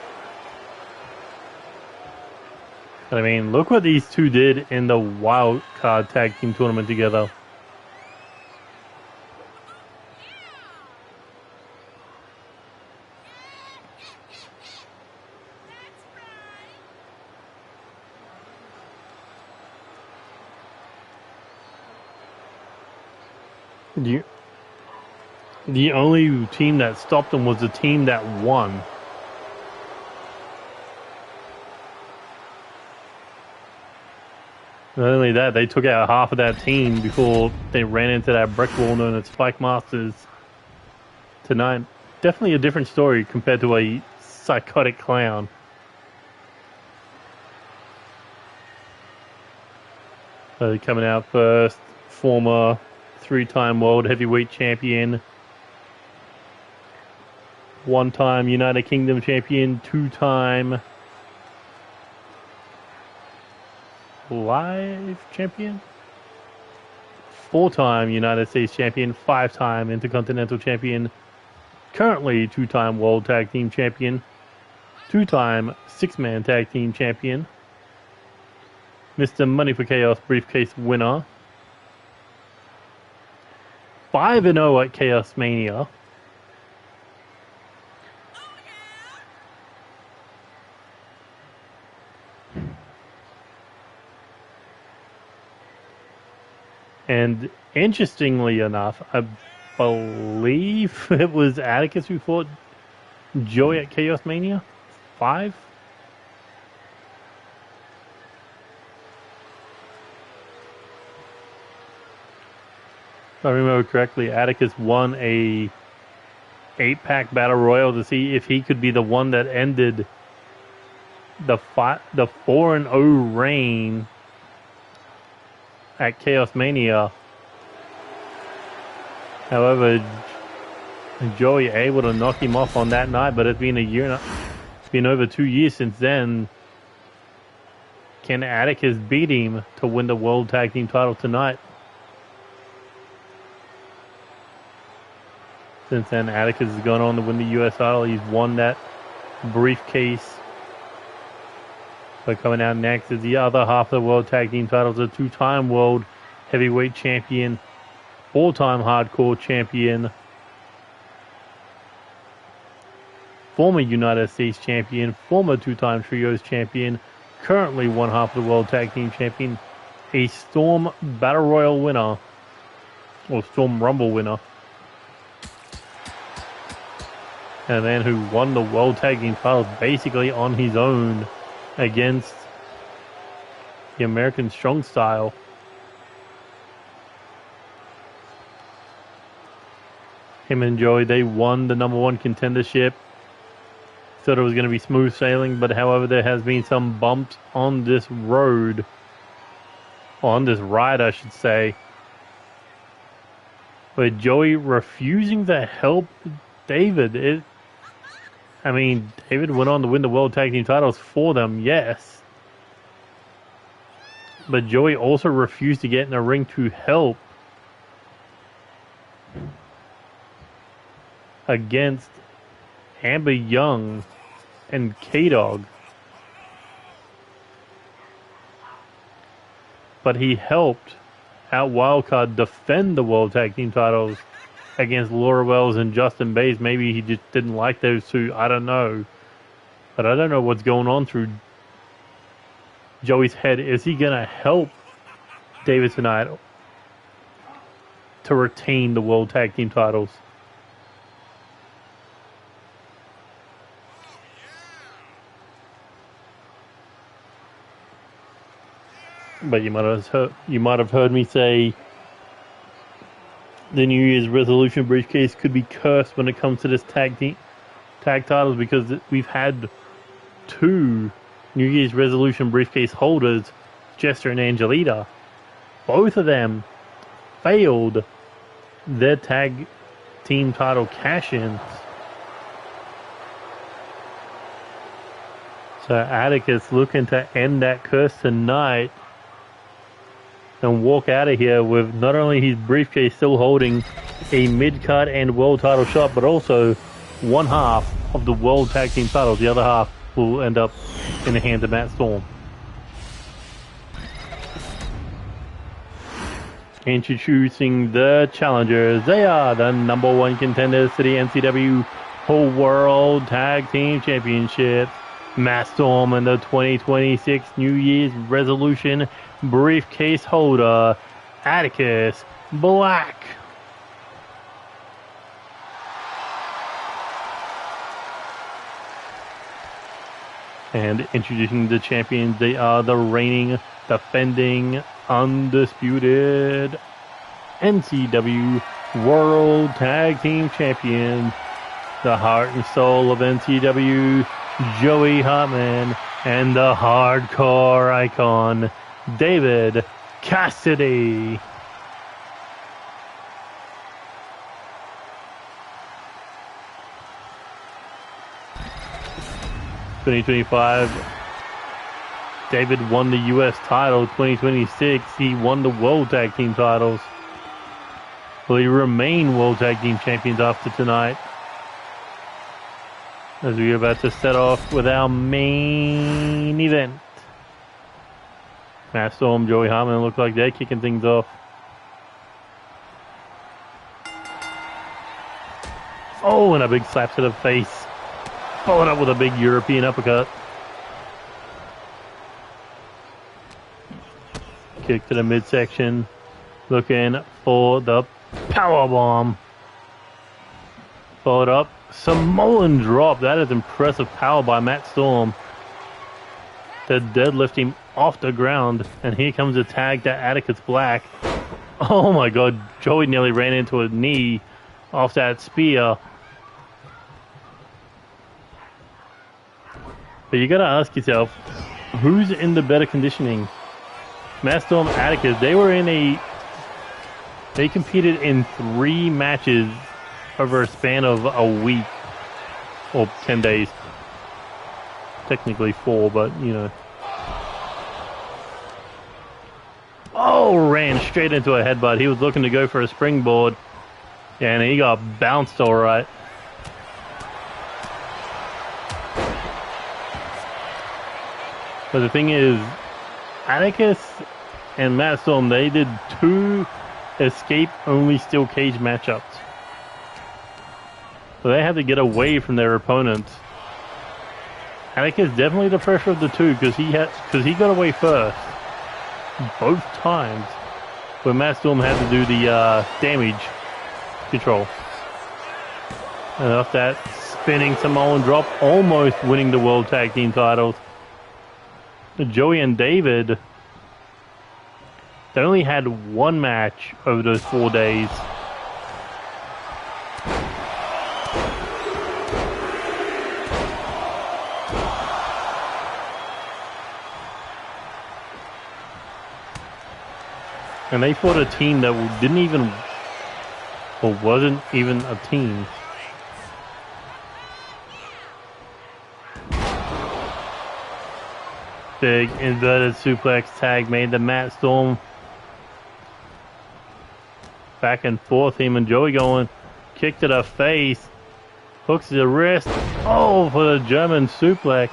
I mean, look what these two did in the Wild Card Tag Team Tournament together. The only team that stopped them was the team that won. Not only that, they took out half of that team before they ran into that brick wall known as Spike Masters tonight. Definitely a different story compared to a psychotic clown. Coming out first, former 3-time World Heavyweight Champion, 1-time United Kingdom Champion, 2-time Live Champion, 4-time United States Champion, 5-time Intercontinental Champion, currently 2-time World Tag Team Champion, 2-time 6-Man Tag Team Champion, Mr. Money for Chaos briefcase winner, 5-0 at Chaos Mania. And interestingly enough, I believe it was Atticus who fought Joey at Chaos Mania 5. If I remember correctly, Atticus won a 8-pack battle royal to see if he could be the one that ended the 4-0 reign at Chaos Mania. However, Joey able to knock him off on that night, but it's been it's been over 2 years since then. Can Atticus beat him to win the World Tag Team title tonight? Since then, Atticus has gone on to win the US title. He's won that briefcase. But coming out next is the other half of the World Tag Team titles, a 2-time World Heavyweight Champion, 4-time Hardcore Champion, former United States Champion, former 2-time Trios Champion, currently one half of the World Tag Team Champion, a Storm Battle Royal winner, or Storm Rumble winner, and a man who won the World Tag Team titles basically on his own against the American Strong Style. Him and Joey, they won the #1 contendership. Thought it was going to be smooth sailing, but however, there has been some bumps on this road, on this ride, I should say. But Joey refusing to help David. I mean, David went on to win the World Tag Team titles for them, yes. But Joey also refused to get in the ring to help against Amber Young and K-Dog. But he helped out Wildcard defend the World Tag Team titles against Laura Wells and Justin Bays. Maybe he just didn't like those two. I don't know. But I don't know what's going on through Joey's head. Is he going to help David tonight to retain the World Tag Team titles? But you might have heard me say the New Year's resolution briefcase could be cursed when it comes to this tag titles, because we've had two New Year's resolution briefcase holders, Jester and Angelita. Both of them failed their tag team title cash-ins. So Atticus looking to end that curse tonight and walk out of here with not only his briefcase still holding a mid-card and world title shot, but also one half of the World Tag Team titles. The other half will end up in the hands of Matt Storm. Introducing the challengers. They are the #1 contenders to the NCW World Tag Team Championship. Matt Storm and the 2026 New Year's Resolution briefcase holder, Atticus Black. And introducing the champions, they are the reigning, defending, undisputed NCW World Tag Team Champions, the heart and soul of NCW, Joey Hartman, and the hardcore icon, David Cassidy. (2025) David won the U.S. title. 2026, he won the World Tag Team titles. Will he remain World Tag Team champions after tonight? As we are about to set off with our main event. Matt Storm, Joey Hartman look like they're kicking things off. Oh, and a big slap to the face. Followed up with a big European uppercut. Kick to the midsection. Looking for the powerbomb. Followed up. Samoan drop. That is impressive power by Matt Storm to deadlift him off the ground. And here comes a tag to Atticus Black. Oh my god. Joey nearly ran into a knee off that spear. But you gotta ask yourself, who's in the better conditioning? Matt Storm, Atticus, they competed in 3 matches over a span of a week or 10 days. Technically 4, but you know. Oh, ran straight into a headbutt. He was looking to go for a springboard, and he got bounced all right. But the thing is, Atticus and Matt Storm, they did 2 escape-only steel cage matchups. So they had to get away from their opponents. Atticus definitely the pressure of the 2 because he got away first both times. But Matt Storm had to do the damage control. And off that spinning Samoan drop, almost winning the World Tag Team titles. Joey and David, they only had 1 match over those 4 days. And they fought a team that didn't even Or wasn't even a team. Big inverted suplex tag made the Matt Storm. Back and forth, him and Joey going. Kick to the face. Hooks to the wrist. Oh, for the German suplex.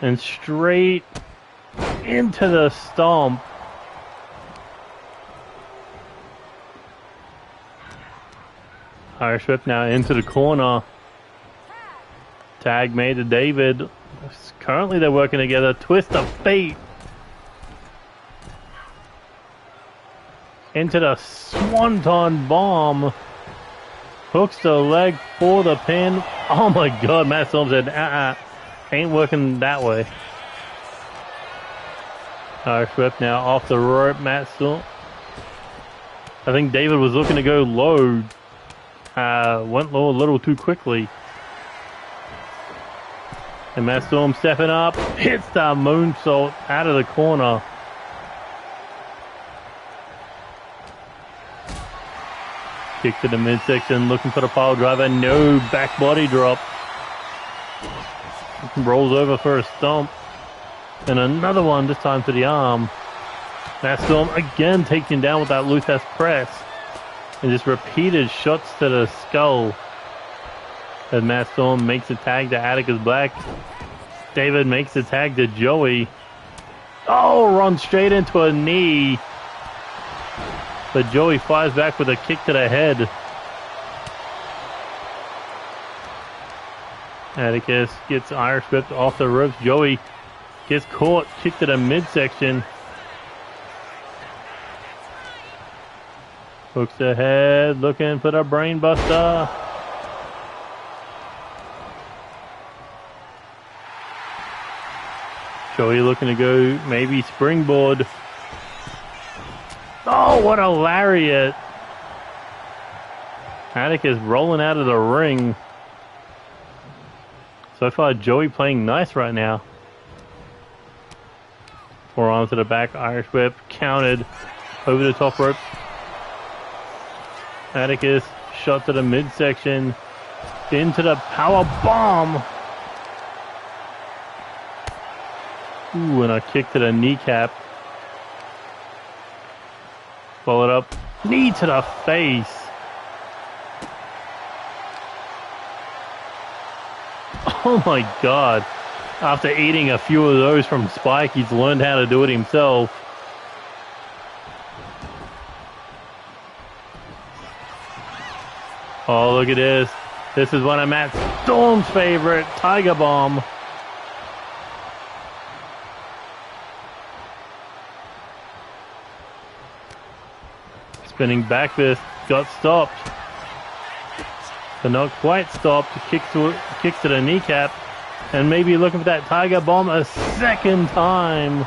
And straight into the stomp. Irish whip now into the corner. Tag made to David. Currently they're working together. Twist of fate. Into the swanton bomb. Hooks the leg for the pin. Oh my god, Matt Storm said, ain't working that way. Irish whip now off the rope. Matt Storm. I think David was looking to go low. Went low a little too quickly. And Matt Storm stepping up. Hits the moonsault out of the corner. Kick to the midsection, looking for the pile driver. No, back body drop. Rolls over for a stomp. And another one, this time to the arm. Matt Storm again takes him down with that Luthes press. And just repeated shots to the skull. As Matt Storm makes a tag to Atticus Black. David makes a tag to Joey. Oh, runs straight into a knee. But Joey fires back with a kick to the head. Atticus gets Irish whipped off the ropes. Joey gets caught, kick to the midsection. Hooks ahead, looking for the brain buster. Joey looking to go maybe springboard. Oh, what a lariat. Atticus rolling out of the ring. So far, Joey playing nice right now. Forearm to the back, Irish whip, counted over the top rope. Atticus, shot to the midsection, into the power bomb. Ooh, and a kick to the kneecap. Followed up, knee to the face. Oh my god. After eating a few of those from Spike, he's learned how to do it himself. Oh, look at this. This is one of Matt Storm's favorite, Tiger Bomb. Spinning back fist, got stopped. But not quite stopped. Kicks to the kneecap. And maybe looking for that Tiger Bomb a second time.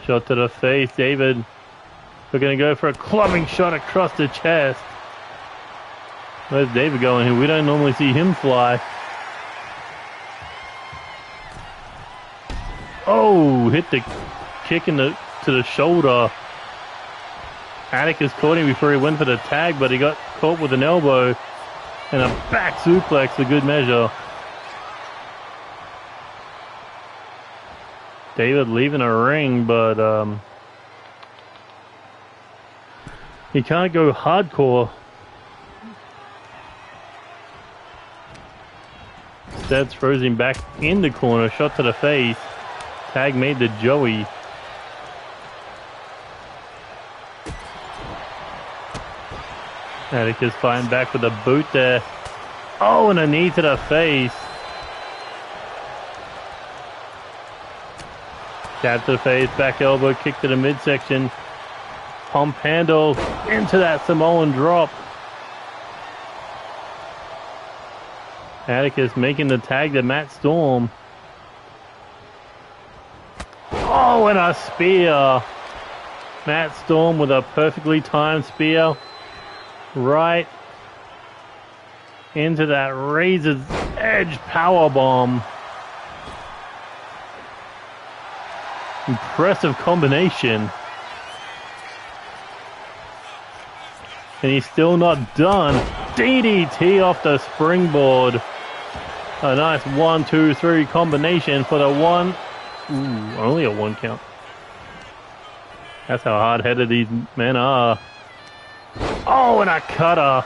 Shot to the face. David, we're going to go for a clubbing shot across the chest. Where's David going here? We don't normally see him fly. Oh, hit the kick to the shoulder. Atticus caught him before he went for the tag, but he got caught with an elbow and a back suplex for good measure. David leaving a ring, but he can't go hardcore. Instead, throws him back in the corner, shot to the face. Tag made to Joey. Atticus fighting back with a boot there. Oh, and a knee to the face. Jab to the face, back elbow, kick to the midsection. Pump handle into that Samoan drop. Atticus making the tag to Matt Storm. Oh, and a spear. Matt Storm with a perfectly timed spear. Right into that razor's edge power bomb. Impressive combination. And he's still not done. DDT off the springboard. A nice 1, 2, 3 combination for the one. Ooh, only a 1 count. That's how hard-headed these men are. Oh, and a cutter.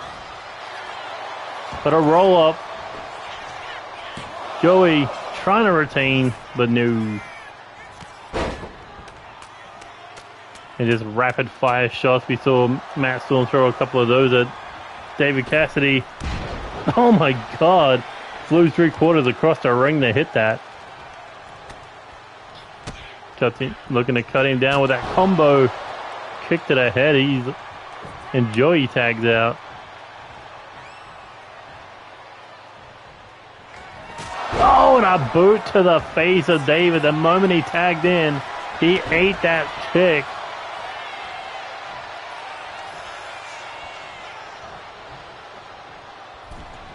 But a roll-up. Joey trying to retain, but no. And just rapid-fire shots. We saw Matt Storm throw a couple of those at David Cassidy. Oh my God. Flew 3/4 across the ring to hit that. Looking to cut him down with that combo. Kick to the head. And Joey tags out. Oh, and a boot to the face of David. The moment he tagged in, he ate that kick.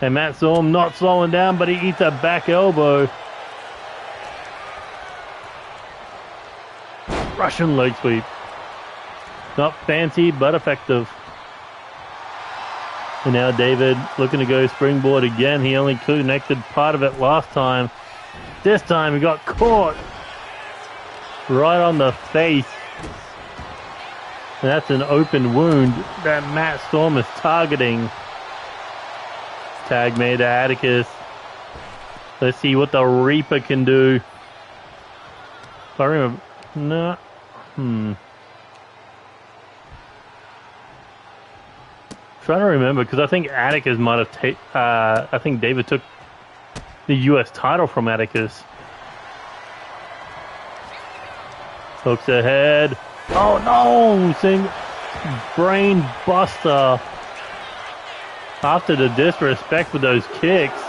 And Matt Storm not slowing down, but he eats a back elbow. Russian leg sweep. Not fancy, but effective. And now David looking to go springboard again. He only connected part of it last time. This time he got caught right on the face. And that's an open wound that Matt Storm is targeting. Tag made to Atticus. Let's see what the Reaper can do. If I remember, no. Trying to remember because I think Atticus might have taken. I think David took the U.S. title from Atticus. Hooks ahead. Oh no! Sing brain buster. After the disrespect with those kicks,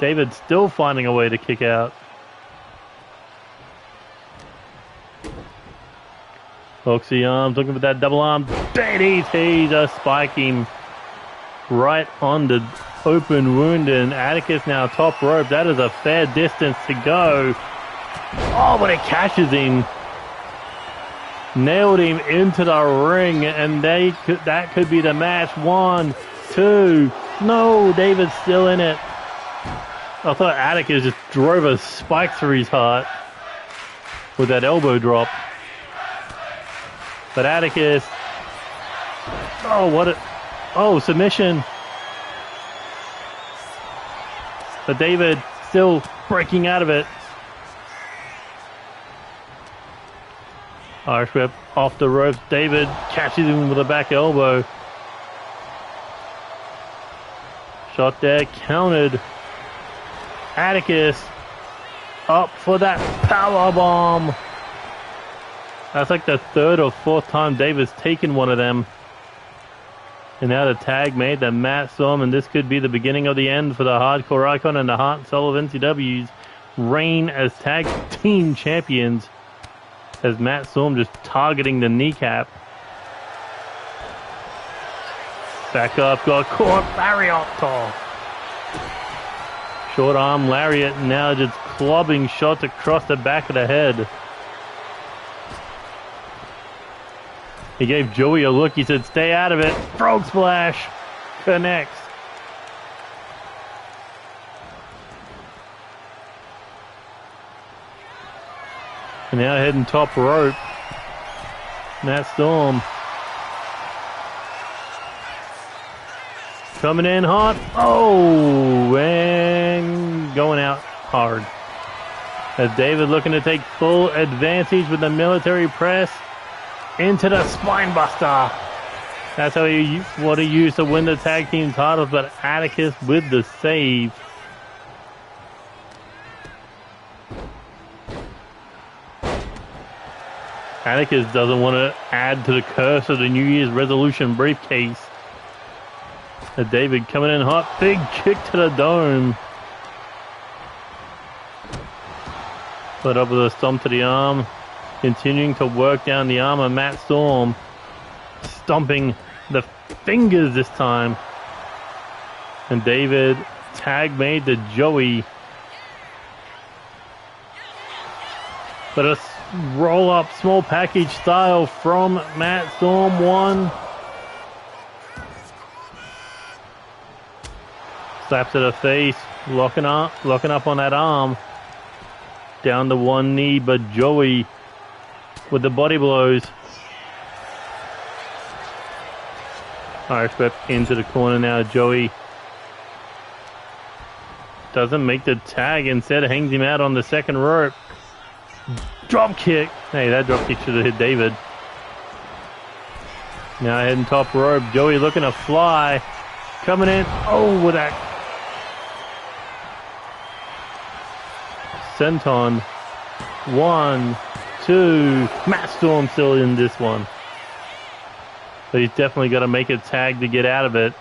David's still finding a way to kick out. Hooks the arms, looking for that double arm. DDT just spike him right on the open wound. And Atticus now top rope. That is a fair distance to go. Oh, but it catches him. Nailed him into the ring, and that could be the match. 1, 2. No, David's still in it. I thought Atticus just drove a spike through his heart with that elbow drop. But Atticus, submission. But David still breaking out of it. Irish whip off the ropes. David catches him with a back elbow. Shot there, countered. Atticus up for that power bomb. That's like the 3rd or 4th time David's taken one of them. And now the tag made to Matt Storm, and this could be the beginning of the end for the Hardcore Icon and the Heart and Soul of NCW's reign as tag team champions. As Matt Storm just targeting the kneecap. Back up, got caught, lariat. Short arm lariat, now just clubbing shots across the back of the head. He gave Joey a look, he said, stay out of it. Frog splash, connects. And now heading top rope. Matt Storm. Coming in hot. Oh, and going out hard. As David looking to take full advantage with the military press into the spine buster. That's what he used to win the tag team titles, but Atticus with the save. Atticus doesn't want to add to the curse of the New Year's resolution briefcase. David coming in hot. Big kick to the dome. Put up with a stomp to the arm. Continuing to work down the arm of Matt Storm. Stomping the fingers this time. And David tag made to Joey. But a roll-up small package style from Matt Storm. 1. Slap to the face, locking up on that arm. Down to one knee, but Joey with the body blows. Irish whip into the corner now. Joey doesn't make the tag, instead hangs him out on the second rope. Drop kick. Hey, that drop kick should have hit David. Now heading top rope. Joey looking to fly. Coming in. Oh, with that senton. 1, 2. Matt Storm still in this one. But he's definitely got to make a tag to get out of it.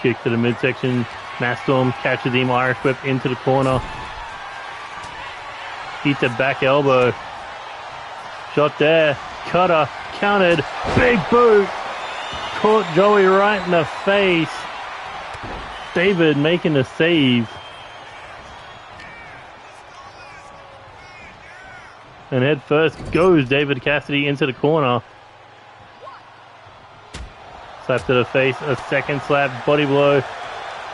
Kick to the midsection. Matt Storm catches him. Irish whip into the corner. Eats a back elbow. Shot there. Cutter. Counted. Big boot. Caught Joey right in the face. David making the save. And head first goes David Cassidy into the corner. Slap to the face. A second slap. Body blow.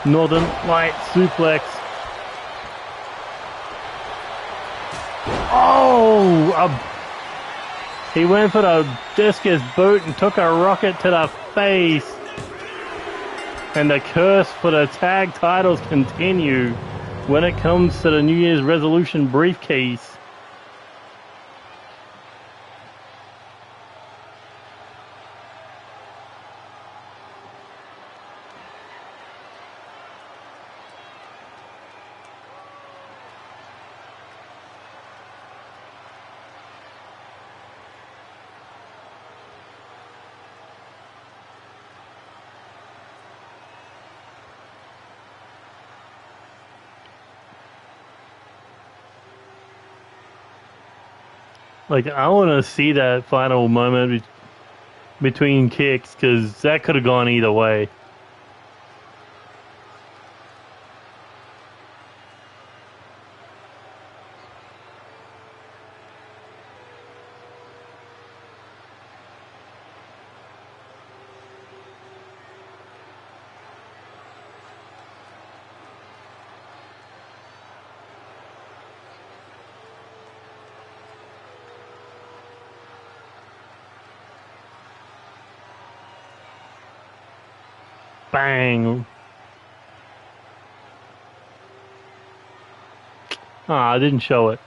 Northern Light suplex. Oh! He went for the discus boot and took a rocket to the face. And the curse for the tag titles continue when it comes to the New Year's resolution briefcase. Like, I want to see that final moment between kicks, because that could have gone either way. Bang. I didn't show it.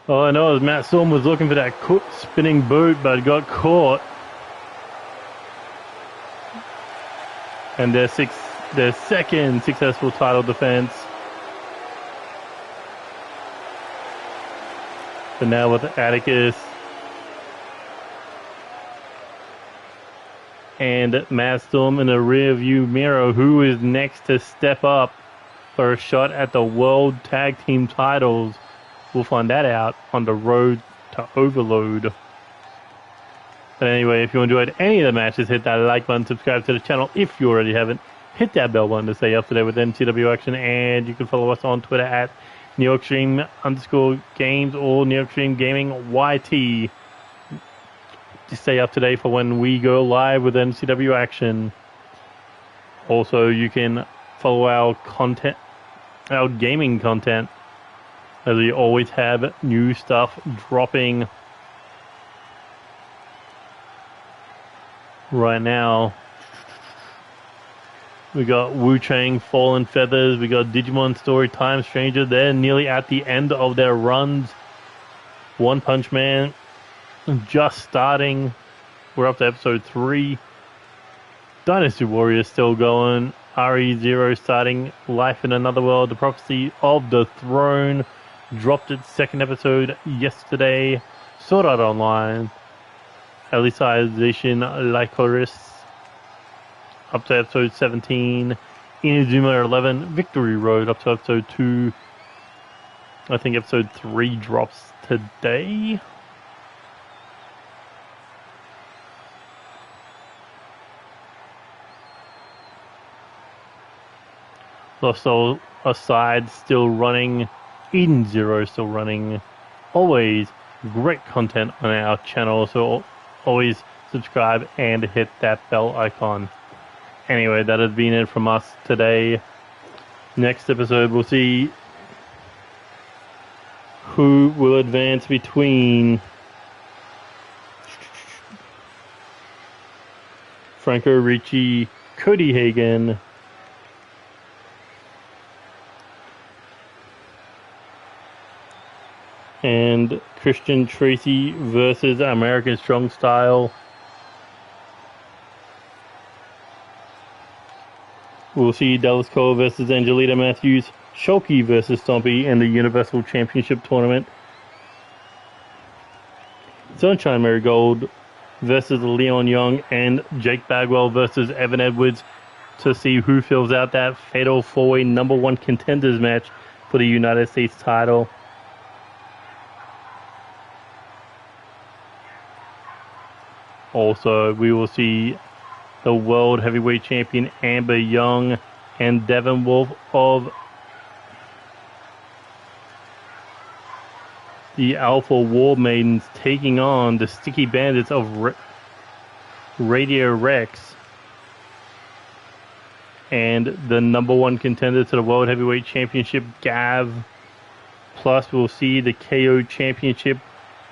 All I know is Matt Storm was looking for that spinning boot, but got caught. And their second successful title defense. But now with Atticus and Matt Storm in the rear view mirror, who is next to step up for a shot at the World Tag Team titles. We'll find that out on the road to Overload. But anyway, if you enjoyed any of the matches, hit that like button, subscribe to the channel if you already haven't. Hit that bell button to stay up to date with NCW action, and you can follow us on Twitter at NewYorkStream_Games or NewYorkStream Gaming YT. To stay up to date for when we go live with NCW action. Also, you can follow our content, our gaming content, as we always have new stuff dropping. Right now, we got Wu Chang, Fallen Feathers, we got Digimon Story Time Stranger. They're nearly at the end of their runs. One Punch Man just starting. We're up to episode 3. Dynasty Warriors still going. RE0 starting. Life in Another World. The Prophecy of the Throne dropped its second episode yesterday. Sword Art Online. Alicization Lycoris up to episode 17. Inazuma 11. Victory Road up to episode 2. I think episode 3 drops today. Also, aside, still running. Eden Zero still running. Always great content on our channel, so always subscribe and hit that bell icon. Anyway, that has been it from us today. Next episode, we'll see who will advance between Franco Ricci, Cody Hagan, and Christian Tracy versus American Strong Style. We'll see Dallas Cole versus Angelita Matthews, Shulky versus Stompy in the Universal Championship Tournament. Sunshine Marigold versus Leon Young, and Jake Bagwell versus Evan Edwards to see who fills out that fatal four-way #1 contenders match for the United States title. Also, we will see the World Heavyweight Champion Amber Young and Devin Wolf of the Alpha War Maidens taking on the Sticky Bandits of Radio Rex and the #1 contender to the World Heavyweight Championship, Gav. Plus, we'll see the KO Championship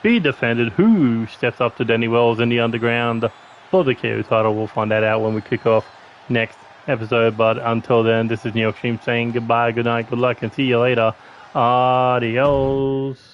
be defended. Who steps up to Danny Wells in the underground for the KO title? We'll find that out when we kick off next episode. But until then, this is Neil Extreme saying goodbye, good night, good luck, and see you later. Adios.